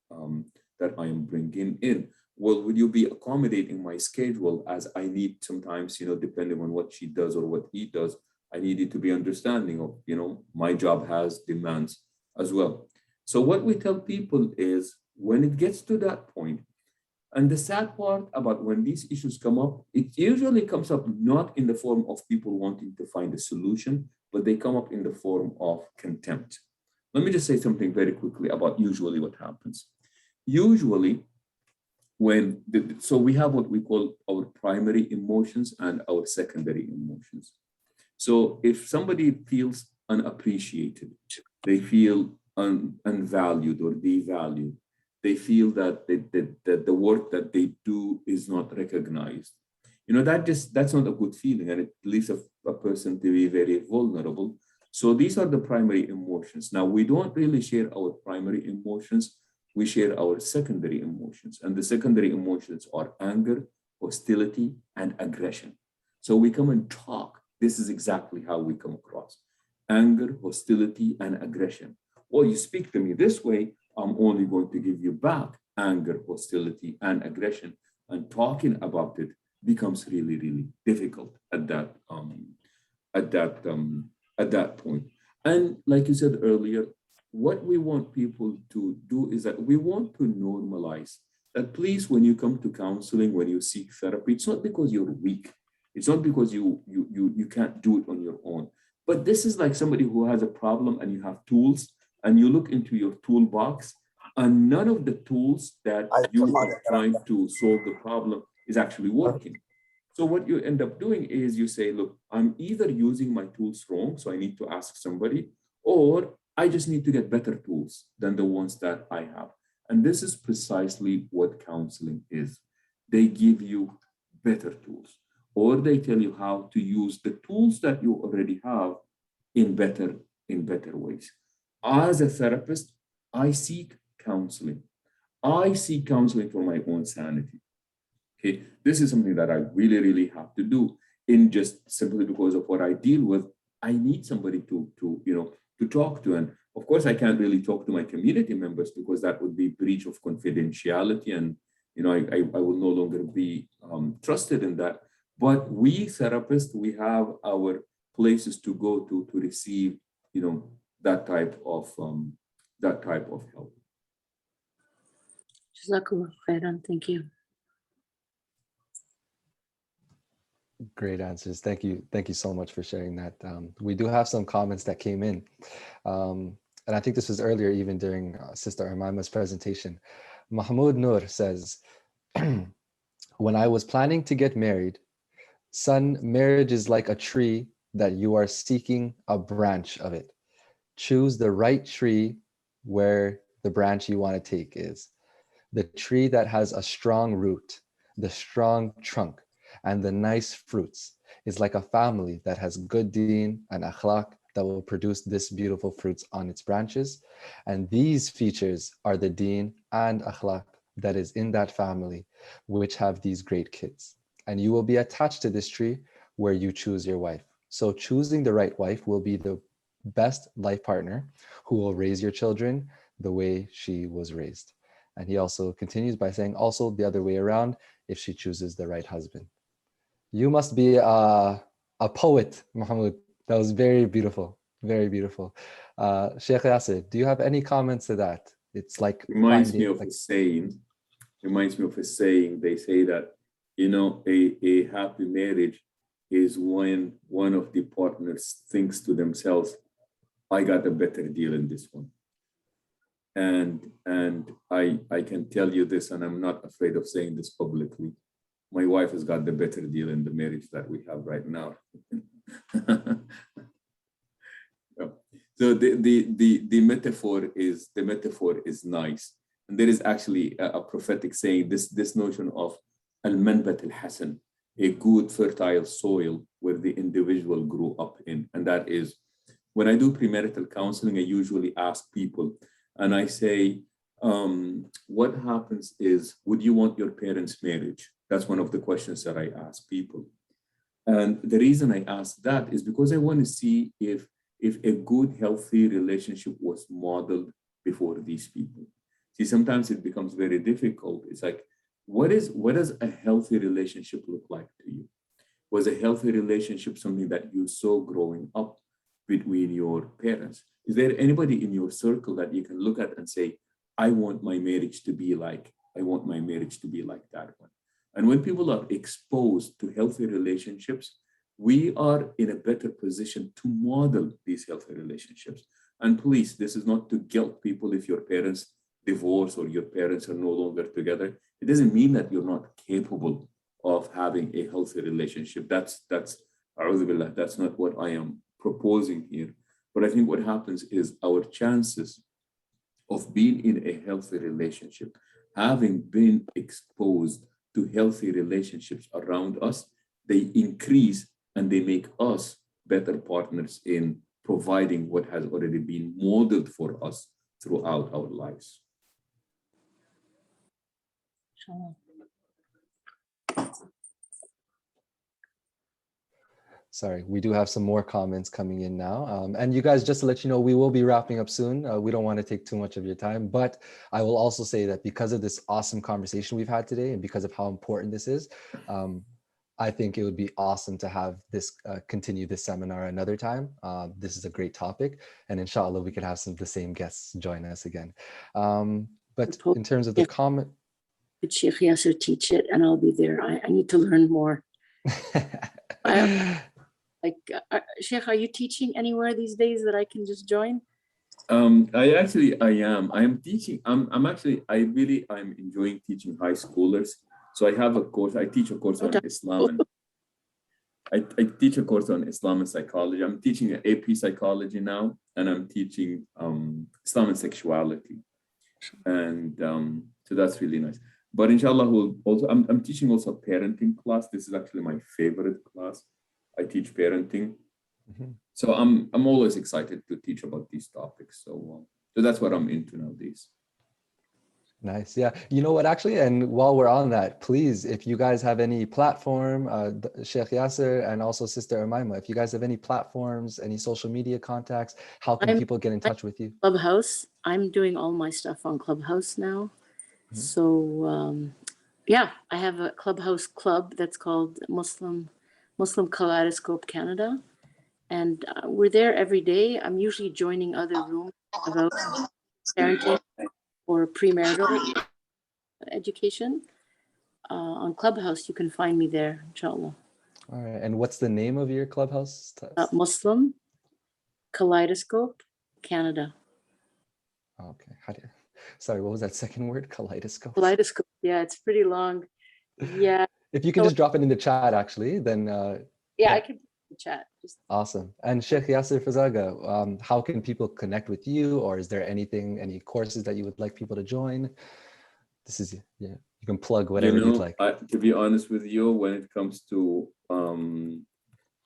in? Well, will you be accommodating my schedule, as I need sometimes, you know, depending on what she does or what he does, I need you to be understanding of, you know, my job has demands as well. So what we tell people is, when it gets to that point, and the sad part about when these issues come up, it usually comes up not in the form of people wanting to find a solution, but they come up in the form of contempt. Let me just say something very quickly about usually what happens. Usually, so we have what we call our primary emotions and our secondary emotions. So if somebody feels unappreciated, they feel unvalued or devalued, they feel that the work that they do is not recognized. You know, that's not a good feeling, and it leaves a person to be very vulnerable. So these are the primary emotions. Now, we don't really share our primary emotions, we share our secondary emotions. And the secondary emotions are anger, hostility, and aggression. So we come and talk. This is exactly how we come across: anger, hostility, and aggression. Or you speak to me this way, I'm only going to give you back anger, hostility, and aggression. And talking about it becomes really, really difficult at that point. And like you said earlier, what we want people to do is that we want to normalize that. Please, when you come to counseling, when you seek therapy, it's not because you're weak. It's not because you can't do it on your own. But this is like somebody who has a problem and you have tools, and you look into your toolbox, and none of the tools that you are trying to solve the problem is actually working. So what you end up doing is you say, look, I'm either using my tools wrong, so I need to ask somebody, or I just need to get better tools than the ones that I have. And this is precisely what counseling is. They give you better tools, or they tell you how to use the tools that you already have in better ways. As a therapist, I seek counseling. I seek counseling for my own sanity. Okay, this is something that I really, really have to do, in just simply because of what I deal with. I need somebody to talk to. And of course, I can't really talk to my community members because that would be breach of confidentiality, and I will no longer be trusted in that. But we therapists, we have our places to go to receive, that type of help. Jazakallah khairan. Thank you. Great answers. Thank you so much for sharing that. We do have some comments that came in, and I think this was earlier, even during Sister Omaima's presentation. Mahmoud Noor says, when I was planning to get married, son, marriage is like a tree that you are seeking a branch of it. Choose the right tree where the branch you want to take is. The tree that has a strong root, the strong trunk, and the nice fruits is like a family that has good deen and akhlaq that will produce this beautiful fruits on its branches. And these features are the deen and akhlaq that is in that family, which have these great kids. And you will be attached to this tree where you choose your wife. So choosing the right wife will be the best life partner who will raise your children the way she was raised. And he also continues by saying, also the other way around, if she chooses the right husband. You must be a poet, Muhammad. That was very beautiful, very beautiful. Sheikh Yasir, do you have any comments to that? It's like reminds me of a saying. They say that, a happy marriage is when one of the partners thinks to themselves, I got a better deal in this one. And I can tell you this, and I'm not afraid of saying this publicly. My wife has got the better deal in the marriage that we have right now. So the metaphor is nice. And there is actually a prophetic saying, this notion of al-manbat al-hasan, a good fertile soil where the individual grew up in. And that is, when I do premarital counseling, I usually ask people, and I say, what happens is, would you want your parents' marriage? That's one of the questions that I ask people. And the reason I ask that is because I want to see if a good, healthy relationship was modeled before these people. See, sometimes it becomes very difficult. It's like, what does a healthy relationship look like to you? Was a healthy relationship something that you saw growing up between your parents? Is there anybody in your circle that you can look at and say, I want my marriage to be like that one? And when people are exposed to healthy relationships, we are in a better position to model these healthy relationships. And please, this is not to guilt people if your parents divorce or your parents are no longer together. It doesn't mean that you're not capable of having a healthy relationship. That's a'udhu billah, that's not what I am proposing here. But I think what happens is our chances of being in a healthy relationship, having been exposed to healthy relationships around us, they increase and they make us better partners in providing what has already been modeled for us throughout our lives. Sorry, we do have some more comments coming in now. And you guys, just to let you know, we will be wrapping up soon. We don't want to take too much of your time, but I will also say that because of this awesome conversation we've had today and because of how important this is, I think it would be awesome to have this continue this seminar another time. This is a great topic, and inshallah, we could have the same guests join us again. But in terms of the comment, could Sheikh Yasir teach it, and I'll be there. I need to learn more. Sheikh, are you teaching anywhere these days that I can just join? I am teaching. I'm enjoying teaching high schoolers. So I have a course. I teach a course on Islam. And I teach a course on Islam and psychology. I'm teaching an AP psychology now, and I'm teaching Islam and sexuality. And so that's really nice. But inshallah, I'm teaching also a parenting class. This is actually my favorite class. I teach parenting. Mm-hmm. So I'm always excited to teach about these topics. So that's what I'm into nowadays. Nice. Yeah. You know what, actually, and while we're on that, please, if you guys have any platform, Sheikh Yasir and also Sister Omaima, if you guys have any platforms, any social media contacts, how can people get in touch with you? Clubhouse. I'm doing all my stuff on Clubhouse now. Mm-hmm. So yeah, I have a Clubhouse club that's called Muslim Kaleidoscope Canada. And we're there every day. I'm usually joining other rooms about parenting or premarital education. On Clubhouse, you can find me there, inshallah. All right. And what's the name of your Clubhouse? Muslim Kaleidoscope Canada. Okay. Sorry, what was that second word? Kaleidoscope? Kaleidoscope. Yeah, it's pretty long. Yeah. If you can just drop it in the chat, actually, then. Yeah, I can. Chat. Awesome. And Sheikh Yasir Fazaga, how can people connect with you, or is there any courses that you would like people to join? This is, you can plug whatever you'd like. To be honest with you, when it comes to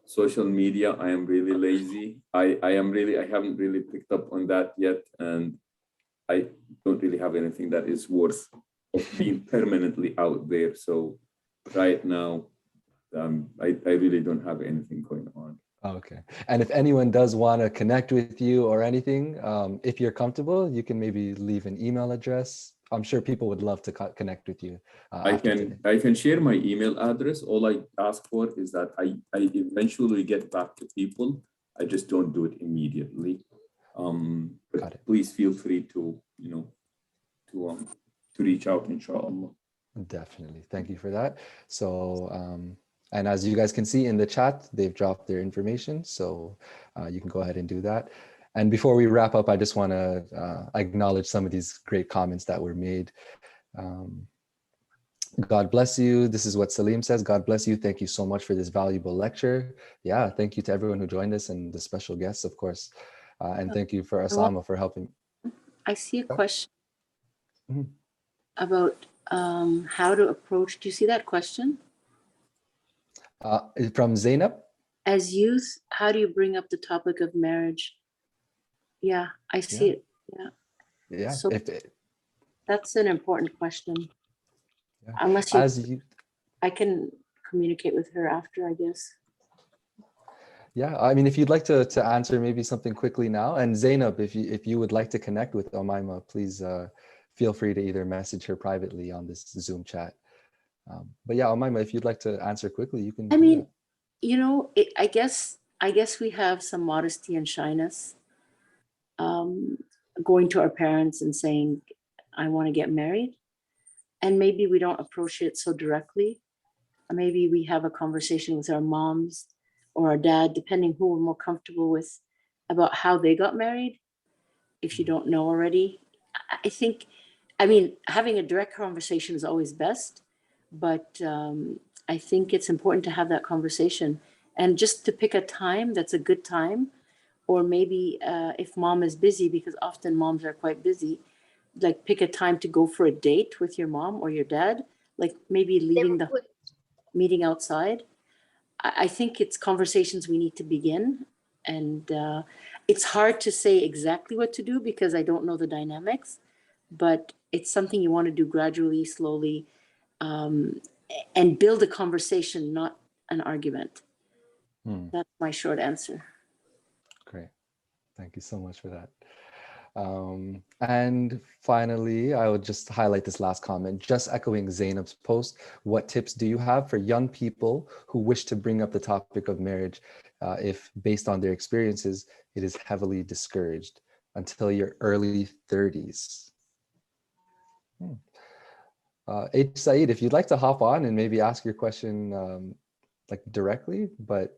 social media, I am really lazy. I haven't really picked up on that yet, and I don't really have anything that is worth of being permanently out there. So right now, I really don't have anything going on. Okay. And if anyone does want to connect with you or anything, if you're comfortable, you can maybe leave an email address. I'm sure people would love to connect with you. I can share my email address. All I ask for is that I eventually get back to people. I just don't do it immediately. But please feel free to reach out, inshallah. Definitely. Thank you for that. So and as you guys can see in the chat, they've dropped their information. So you can go ahead and do that. And before we wrap up, I just want to acknowledge some of these great comments that were made. God bless you. This is what Salim says. God bless you. Thank you so much for this valuable lecture. Yeah, thank you to everyone who joined us and the special guests, of course. And thank you for Osama for helping. I see a question about how to approach. Do you see that question? From Zainab? As youth, how do you bring up the topic of marriage? Yeah, I see it. Yeah. Yeah. So that's an important question. Yeah. Unless I can communicate with her after, I guess. Yeah, I mean, if you'd like to answer maybe something quickly now, and Zainab, if you would like to connect with Omaima, please feel free to either message her privately on this Zoom chat. But yeah, Omaima, if you'd like to answer quickly, you can. I do mean, that. you know, I guess we have some modesty and shyness, going to our parents and saying, I want to get married. And maybe we don't approach it so directly. Maybe we have a conversation with our moms or our dad, depending who we're more comfortable with, about how they got married. If you don't know already, I think, I mean, having a direct conversation is always best, but I think it's important to have that conversation and just to pick a time that's a good time. Or maybe if mom is busy, because often moms are quite busy, like pick a time to go for a date with your mom or your dad, like maybe leaving the meeting outside. I think it's conversations we need to begin. And it's hard to say exactly what to do because I don't know the dynamics, but it's something you want to do gradually, slowly, and build a conversation, not an argument. That's my short answer. Great. Thank you so much for that. And finally, I would just highlight this last comment, just echoing Zainab's post. What tips do you have for young people who wish to bring up the topic of marriage if, based on their experiences, it is heavily discouraged until your early 30s? Saeed, if you'd like to hop on and maybe ask your question like directly, but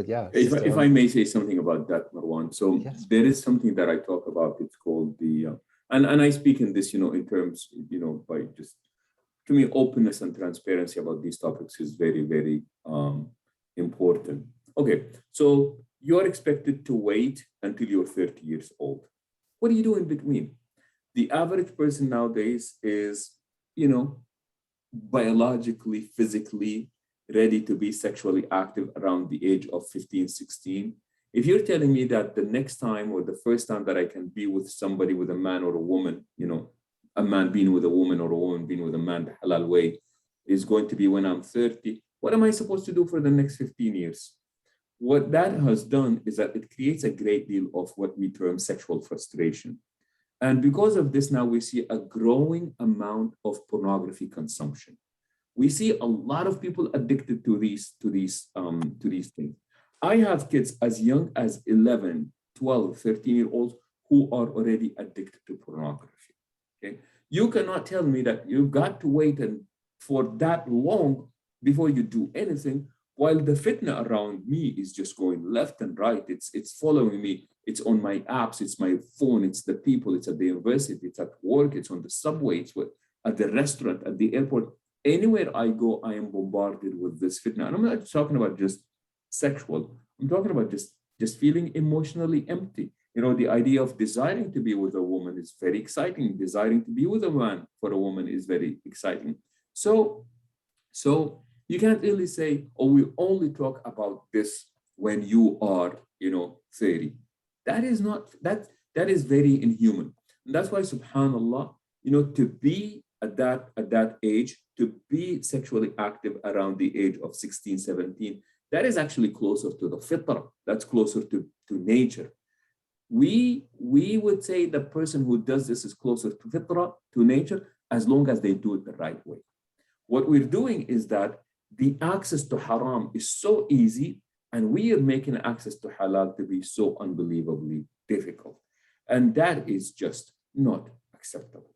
yeah. If I may say something about that, Marwan. So yes. There is something that I talk about. It's called the, and I speak in this, in terms, by just, to me, openness and transparency about these topics is very, very important. Okay, so you're expected to wait until you're 30 years old. What do you do in between? The average person nowadays is, biologically, physically ready to be sexually active around the age of 15, 16. If you're telling me that the next time or the first time that I can be with somebody, with a man or a woman, a man being with a woman or a woman being with a man the halal way is going to be when I'm 30, what am I supposed to do for the next 15 years? What that has done is that it creates a great deal of what we term sexual frustration. And because of this, now we see a growing amount of pornography consumption. We see a lot of people addicted to these things. I have kids as young as 11, 12, 13-year-olds who are already addicted to pornography. Okay, you cannot tell me that you've got to wait for that long before you do anything, while the fitna around me is just going left and right. It's following me. It's on my apps. It's my phone. It's the people. It's at the university. It's at work. It's on the subway. It's at the restaurant, at the airport. Anywhere I go, I am bombarded with this fitna. And I'm not talking about just sexual. I'm talking about just feeling emotionally empty. The idea of desiring to be with a woman is very exciting. Desiring to be with a man for a woman is very exciting. So you can't really say, oh, we only talk about this when you are, 30. That is not, that is very inhuman. And that's why, subhanAllah, to be at that age, to be sexually active around the age of 16, 17, that is actually closer to the fitrah. That's closer to nature. We would say the person who does this is closer to fitrah, to nature, as long as they do it the right way. What we're doing is that the access to haram is so easy, and we are making access to halal to be so unbelievably difficult. And that is just not acceptable.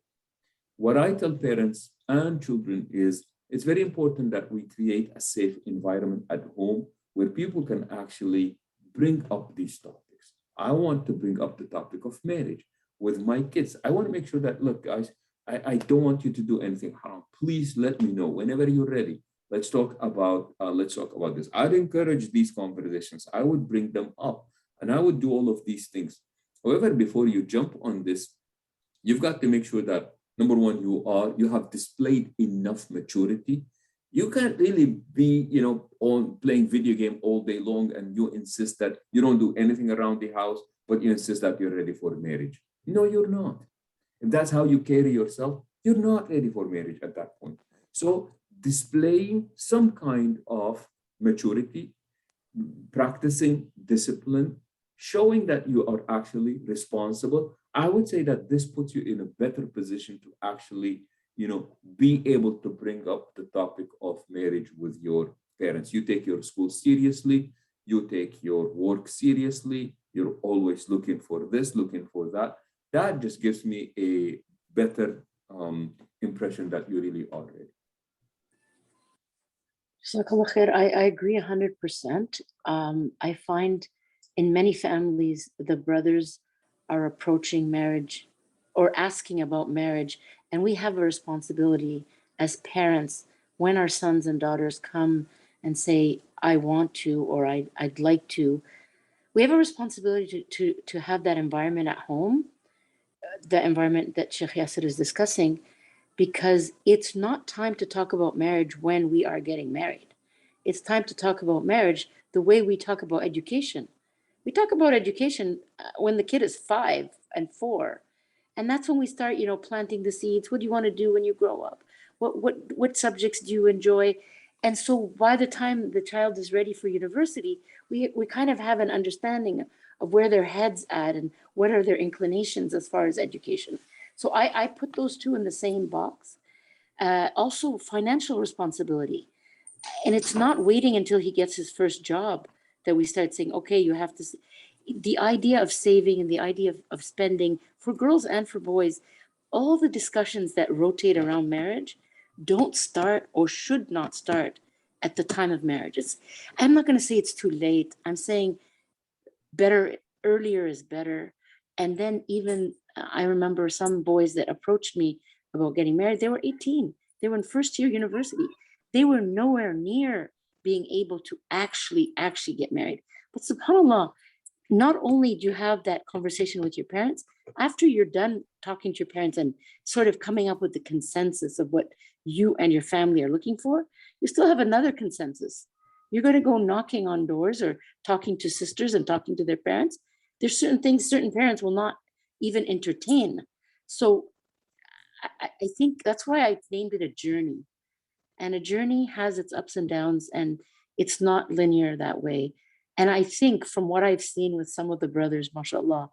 What I tell parents and children is it's very important that we create a safe environment at home where people can actually bring up these topics. I want to bring up the topic of marriage with my kids. I want to make sure that, look, guys, I don't want you to do anything haram. Please let me know whenever you're ready. Let's talk about this. I'd encourage these conversations. I would bring them up and I would do all of these things. However, before you jump on this, you've got to make sure that, number one, you have displayed enough maturity. You can't really be, on playing video game all day long and you insist that you don't do anything around the house, but you insist that you're ready for marriage. No, you're not. If that's how you carry yourself, you're not ready for marriage at that point. So displaying some kind of maturity, practicing discipline, showing that you are actually responsible, I would say that this puts you in a better position to actually, be able to bring up the topic of marriage with your parents. You take your school seriously, you take your work seriously, you're always looking for this, looking for that. That just gives me a better impression that you really are ready. Jazakallah khair. I agree 100%. I find in many families, the brothers are approaching marriage or asking about marriage, and we have a responsibility as parents when our sons and daughters come and say, I want to, or I'd like to. We have a responsibility to have that environment at home, the environment that Sheikh Yasir is discussing, because it's not time to talk about marriage when we are getting married. It's time to talk about marriage the way we talk about education. We talk about education when the kid is 5 and 4. And that's when we start, planting the seeds. What do you want to do when you grow up? What subjects do you enjoy? And so by the time the child is ready for university, we kind of have an understanding of where their head's at and what are their inclinations as far as education. So I put those two in the same box. Also, financial responsibility. And it's not waiting until he gets his first job that we start saying, okay, you have to. The idea of saving and the idea of spending for girls and for boys, all the discussions that rotate around marriage don't start or should not start at the time of marriage. I'm not going to say it's too late. I'm saying better, earlier is better. And then even I remember some boys that approached me about getting married. They were 18. They were in first year university. They were nowhere near being able to actually get married. But subhanAllah, not only do you have that conversation with your parents, after you're done talking to your parents and sort of coming up with the consensus of what you and your family are looking for, you still have another consensus. You're going to go knocking on doors or talking to sisters and talking to their parents. There's certain things certain parents will not even entertain. So I think that's why I named it a journey. And a journey has its ups and downs, and it's not linear that way. And I think from what I've seen with some of the brothers, mashallah,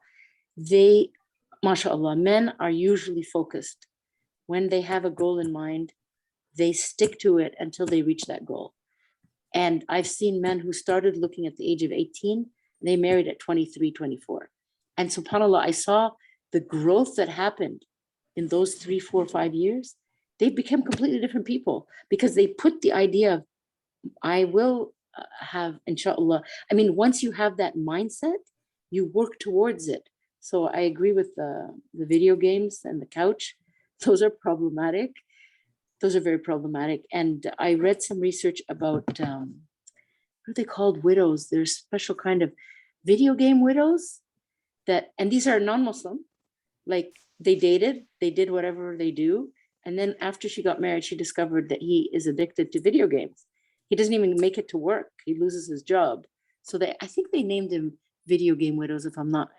men are usually focused. When they have a goal in mind, they stick to it until they reach that goal. And I've seen men who started looking at the age of 18, they married at 23, 24. And subhanAllah, I saw the growth that happened in those 3, 4, 5 years. They became completely different people because they put the idea of, I will have, inshallah. I mean, once you have that mindset, you work towards it. So I agree with the video games and the couch. Those are problematic. Those are very problematic. And I read some research about, what are they called? Widows. There's special kind of video game widows and these are non-Muslim. Like they dated, they did whatever they do. And then after she got married, she discovered that he is addicted to video games. He doesn't even make it to work. He loses his job. So I think they named him Video Game Widows, if I'm not,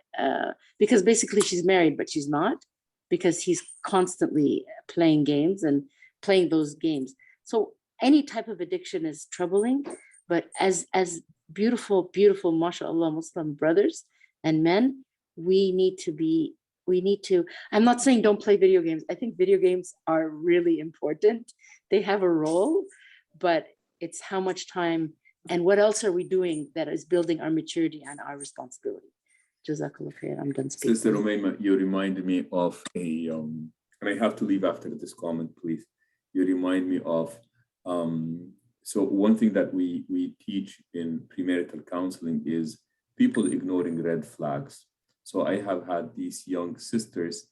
because basically she's married, but she's not, because he's constantly playing games and playing those games. So any type of addiction is troubling, but as beautiful, beautiful, mashallah, Muslim brothers and men, we need to, I'm not saying don't play video games. I think video games are really important. They have a role, but it's how much time and what else are we doing that is building our maturity and our responsibility. Jazakallah khair. I'm done speaking. Sister Omaima, you reminded me of and I have to leave after this comment, please. You remind me of, so one thing that we teach in premarital counseling is people ignoring red flags. So I have had these young sisters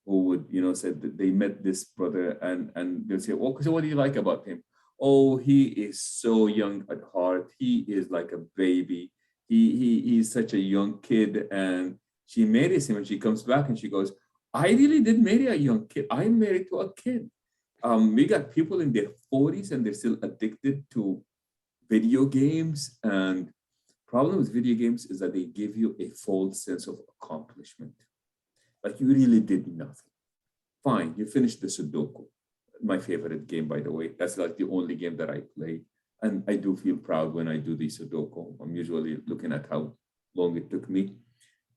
who would, said that they met this brother and they'll say, oh, so what do you like about him? Oh, he is so young at heart. He is like a baby. He's such a young kid. And she marries him and she comes back and she goes, I really did marry a young kid. I'm married to a kid. We got people in their 40s and they're still addicted to video games. And problem with video games is that they give you a false sense of accomplishment. Like you really did nothing. Fine, you finished the Sudoku. My favorite game, by the way. That's like the only game that I play. And I do feel proud when I do the Sudoku. I'm usually looking at how long it took me.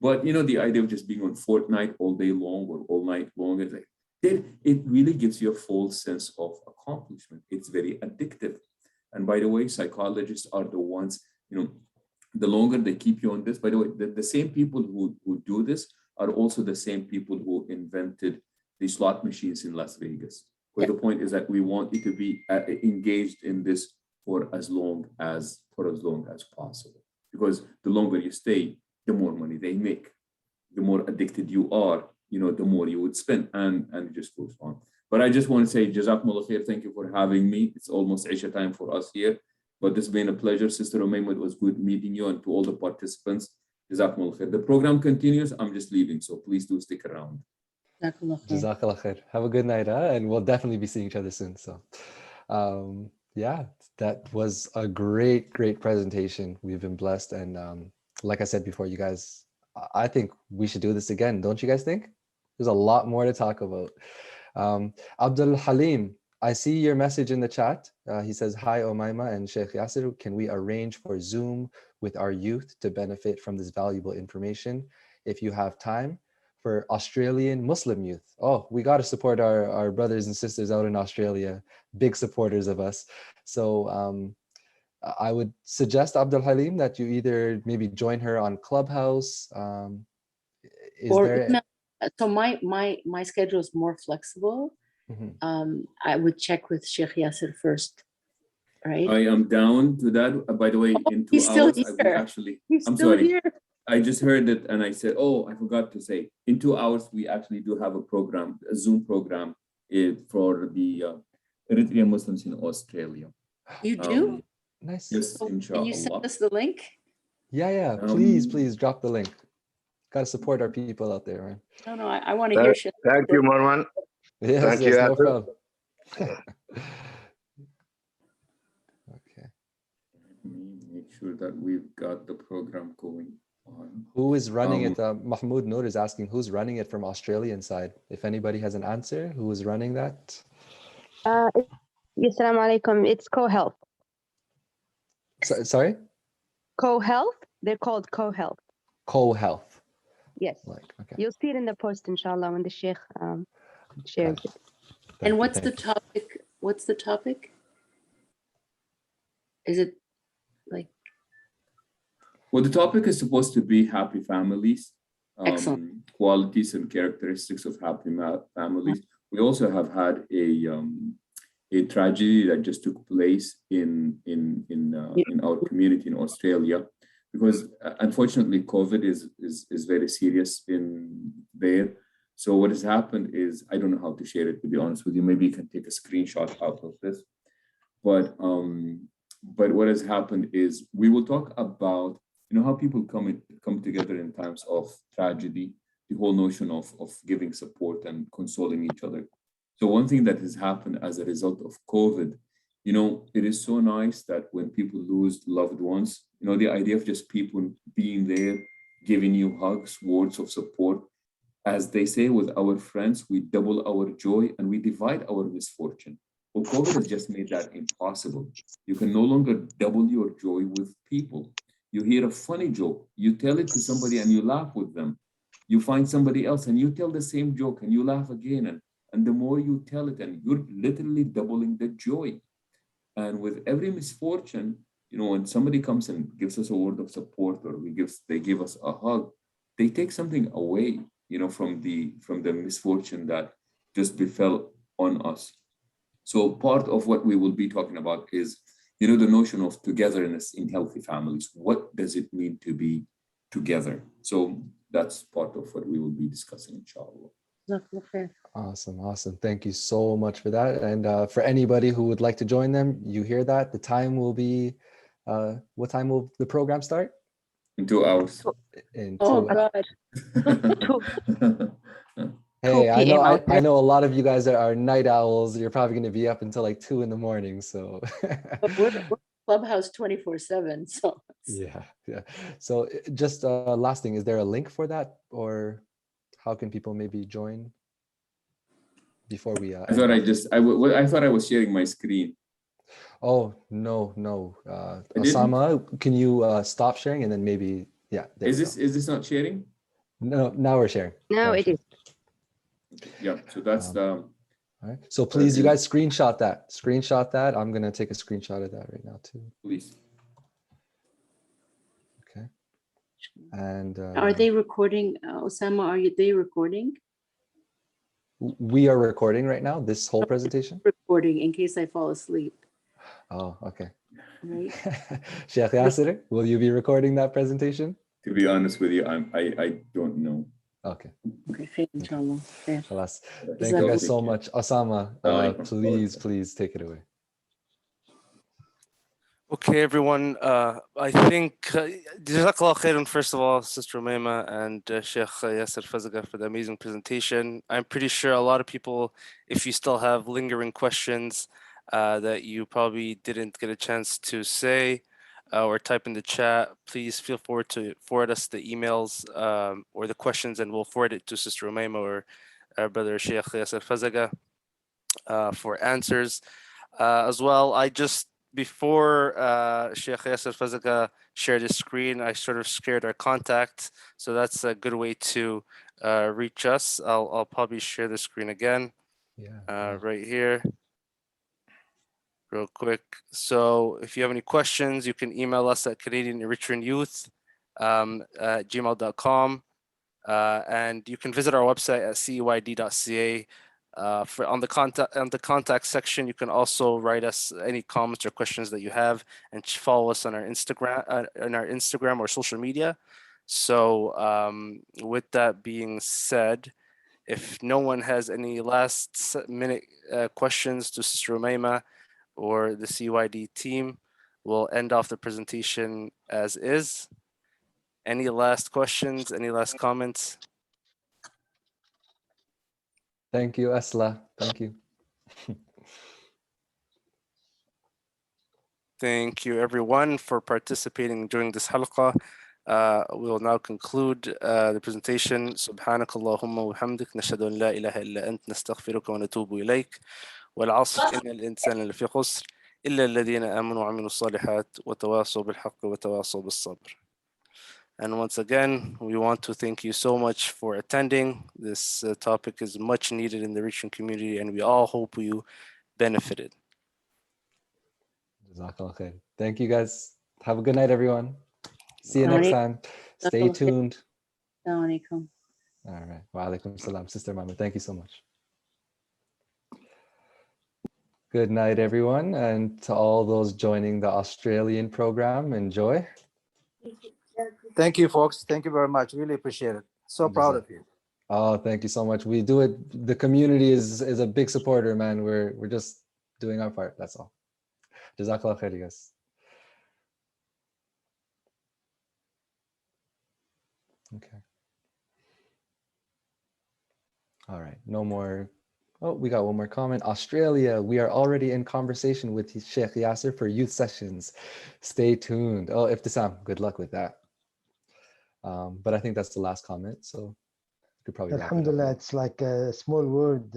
But the idea of just being on Fortnite all day long or all night long, is like, it really gives you a false sense of accomplishment. It's very addictive. And by the way, psychologists are the ones, the longer they keep you on this, by the way, the same people who do this are also the same people who invented the slot machines in Las Vegas. But the point is that we want you to be engaged in this for as long as possible. Because the longer you stay, the more money they make. The more addicted you are, the more you would spend, and it just goes on. But I just want to say, Jazakumullah khair, thank you for having me. It's almost Isha time for us here, but it's been a pleasure, Sister Omaima. It was good meeting you, and to all the participants, Jazakumullah khair. The program continues. I'm just leaving, so please do stick around. Jazakallah khair. Have a good night, and we'll definitely be seeing each other soon. So, yeah, that was a great presentation. We've been blessed, and like I said before, you guys, I think we should do this again. Don't you guys think? There's a lot more to talk about. Abdul Halim, I see your message in the chat. He says, hi, Omaima and Sheikh Yasir. Can we arrange for Zoom with our youth to benefit from this valuable information if you have time? For Australian Muslim youth. Oh, we got to support our brothers and sisters out in Australia, big supporters of us. So I would suggest, Abdul Halim, that you either maybe join her on Clubhouse. So my schedule is more flexible. I would check with Sheikh Yasir first, right? I am down to that. By the way, in 2 hours, I'm sorry. Here. I just heard it and I said, I forgot to say, in 2 hours, we actually do have a Zoom program for the Eritrean Muslims in Australia. You do? Nice. Yes, inshallah. Can you send us the link? Yeah. Please drop the link. Got to support our people out there, man. No, I want to hear shit. Thank you, Marwan. Yes, no problem. Okay. Make sure that we've got the program going on. Who is running it? Mahmoud Noor is asking who's running it from Australian side. If anybody has an answer, who is running that? Assalamu alaikum. It's Co-Health. Sorry? Co-Health. They're called Co-Health. Co-Health. Yes. Okay. You'll see it in the post, inshallah, when the Sheikh shares it. And what's the topic? What's the topic? Is it like? Well, the topic is supposed to be happy families, Excellent. Qualities and characteristics of happy families. We also have had a tragedy that just took place in our community in Australia, because unfortunately COVID is very serious in there. So what has happened is, I don't know how to share it, to be honest with you. Maybe you can take a screenshot out of this. But what has happened is, we will talk about how people come together in times of tragedy, the whole notion of giving support and consoling each other. So one thing that has happened as a result of COVID, it is so nice that when people lose loved ones, the idea of just people being there, giving you hugs, words of support. As they say with our friends, we double our joy and we divide our misfortune. Well, COVID has just made that impossible. You can no longer double your joy with people. You hear a funny joke, you tell it to somebody and you laugh with them. You find somebody else and you tell the same joke and you laugh again. And the more you tell it, and you're literally doubling the joy. And with every misfortune, when somebody comes and gives us a word of support, or they give us a hug, they take something away, from the misfortune that just befell on us. So part of what we will be talking about is, the notion of togetherness in healthy families. What does it mean to be together? So that's part of what we will be discussing, inshallah. Awesome. Thank you so much for that. And for anybody who would like to join them, you hear that. The time will be, what time will the program start? In 2 hours. God. Hey, I know a lot of you guys are night owls. You're probably going to be up until like 2 a.m. So But we're Clubhouse 24/7. So yeah. So just last thing, is there a link for that, or how can people maybe join before we? I thought I was sharing my screen. Oh, no. I didn't? Osama, can you stop sharing and then maybe, yeah. There Is this not sharing? No, now we're sharing. No, it is. Yeah, so that's the. All right. So please, you guys screenshot that. Screenshot that. I'm going to take a screenshot of that right now too. Please. Okay. And Are they recording? Osama, they recording? we are recording right now, this whole presentation? Recording in case I fall asleep. Oh, okay. Right. Sheikh Yasir, will you be recording that presentation? To be honest with you, I don't know. Okay. Okay, fair, inshallah. Fair. Khalas. Thank you guys so much. Osama, please take it away. Okay, everyone. I think Jazakallah khairan, first of all, Sister Omaima and Sheikh Yasir Fazaga for the amazing presentation. I'm pretty sure a lot of people, if you still have lingering questions that you probably didn't get a chance to say or type in the chat, please feel free to forward us the emails or the questions, and we'll forward it to Sister Omaima or Brother Sheikh Yasir Fazaga for answers. As well, before Sheikh Yasir Fazaga shared his screen, I sort of shared our contact. So that's a good way to reach us. I'll probably share the screen again. Yeah. Right here. Real quick. So if you have any questions, you can email us at CanadianEritreanYouth at gmail.com. And you can visit our website at CEYD.ca. On the contact section, you can also write us any comments or questions that you have, and follow us on our Instagram or social media. So with that being said, if no one has any last minute questions to Sister Omaima or the CEYD team, we'll end off the presentation as is. Any last questions? Any last comments? Thank you, Asla. Thank you. Thank you, everyone, for participating during this halqa. We will now conclude the presentation. سبحانك اللهم وبحمدك نشهد أن لا إله إلا أنت نستغفرك ونتوب إليك والعصر إن الإنسان لفي خسر إلا الذين آمنوا وعملوا الصالحات وتواصوا بالحق وتواصوا بالصبر. And once again, we want to thank you so much for attending. This topic is much needed in the Eritrean community, and we all hope you benefited. Jazakallah khair. Thank you guys. Have a good night, everyone. See you next time. Stay tuned. Assalamu alaikum. All right. Wa alaikum salam. Sister Mama, thank you so much. Good night, everyone. And to all those joining the Australian program, enjoy. Thank you, folks. Thank you very much. Really appreciate it. So proud of you. Oh, thank you so much. We do it. The community is a big supporter, man. We're just doing our part. That's all. Jazakallah khair, guys. Okay. All right. No more. Oh, we got one more comment. Australia, we are already in conversation with Sheikh Yasir for youth sessions. Stay tuned. Oh, Iftisam, good luck with that. But I think that's the last comment, so you could probably Alhamdulillah, it's like a small word.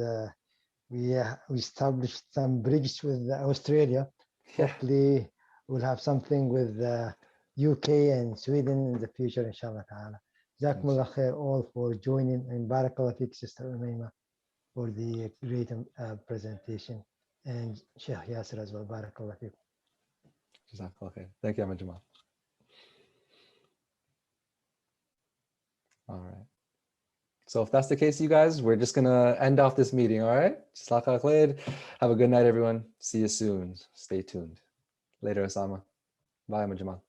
We established some bridges with Australia. Yeah. Hopefully, we'll have something with UK and Sweden in the future, inshallah ta'ala. Jazakumullah khair all for joining, and barakallah fiqh, Sister Omaima, for the great presentation, and Sheikh Yasir as well. Barakallah fiqh. Jazakallah khair. Thank you, Ahmed Jamal. All right. So if that's the case, you guys, we're just going to end off this meeting, all right? Jazakallah khair. Have a good night, everyone. See you soon. Stay tuned. Later, Osama. Bye, Ahmed Jamal.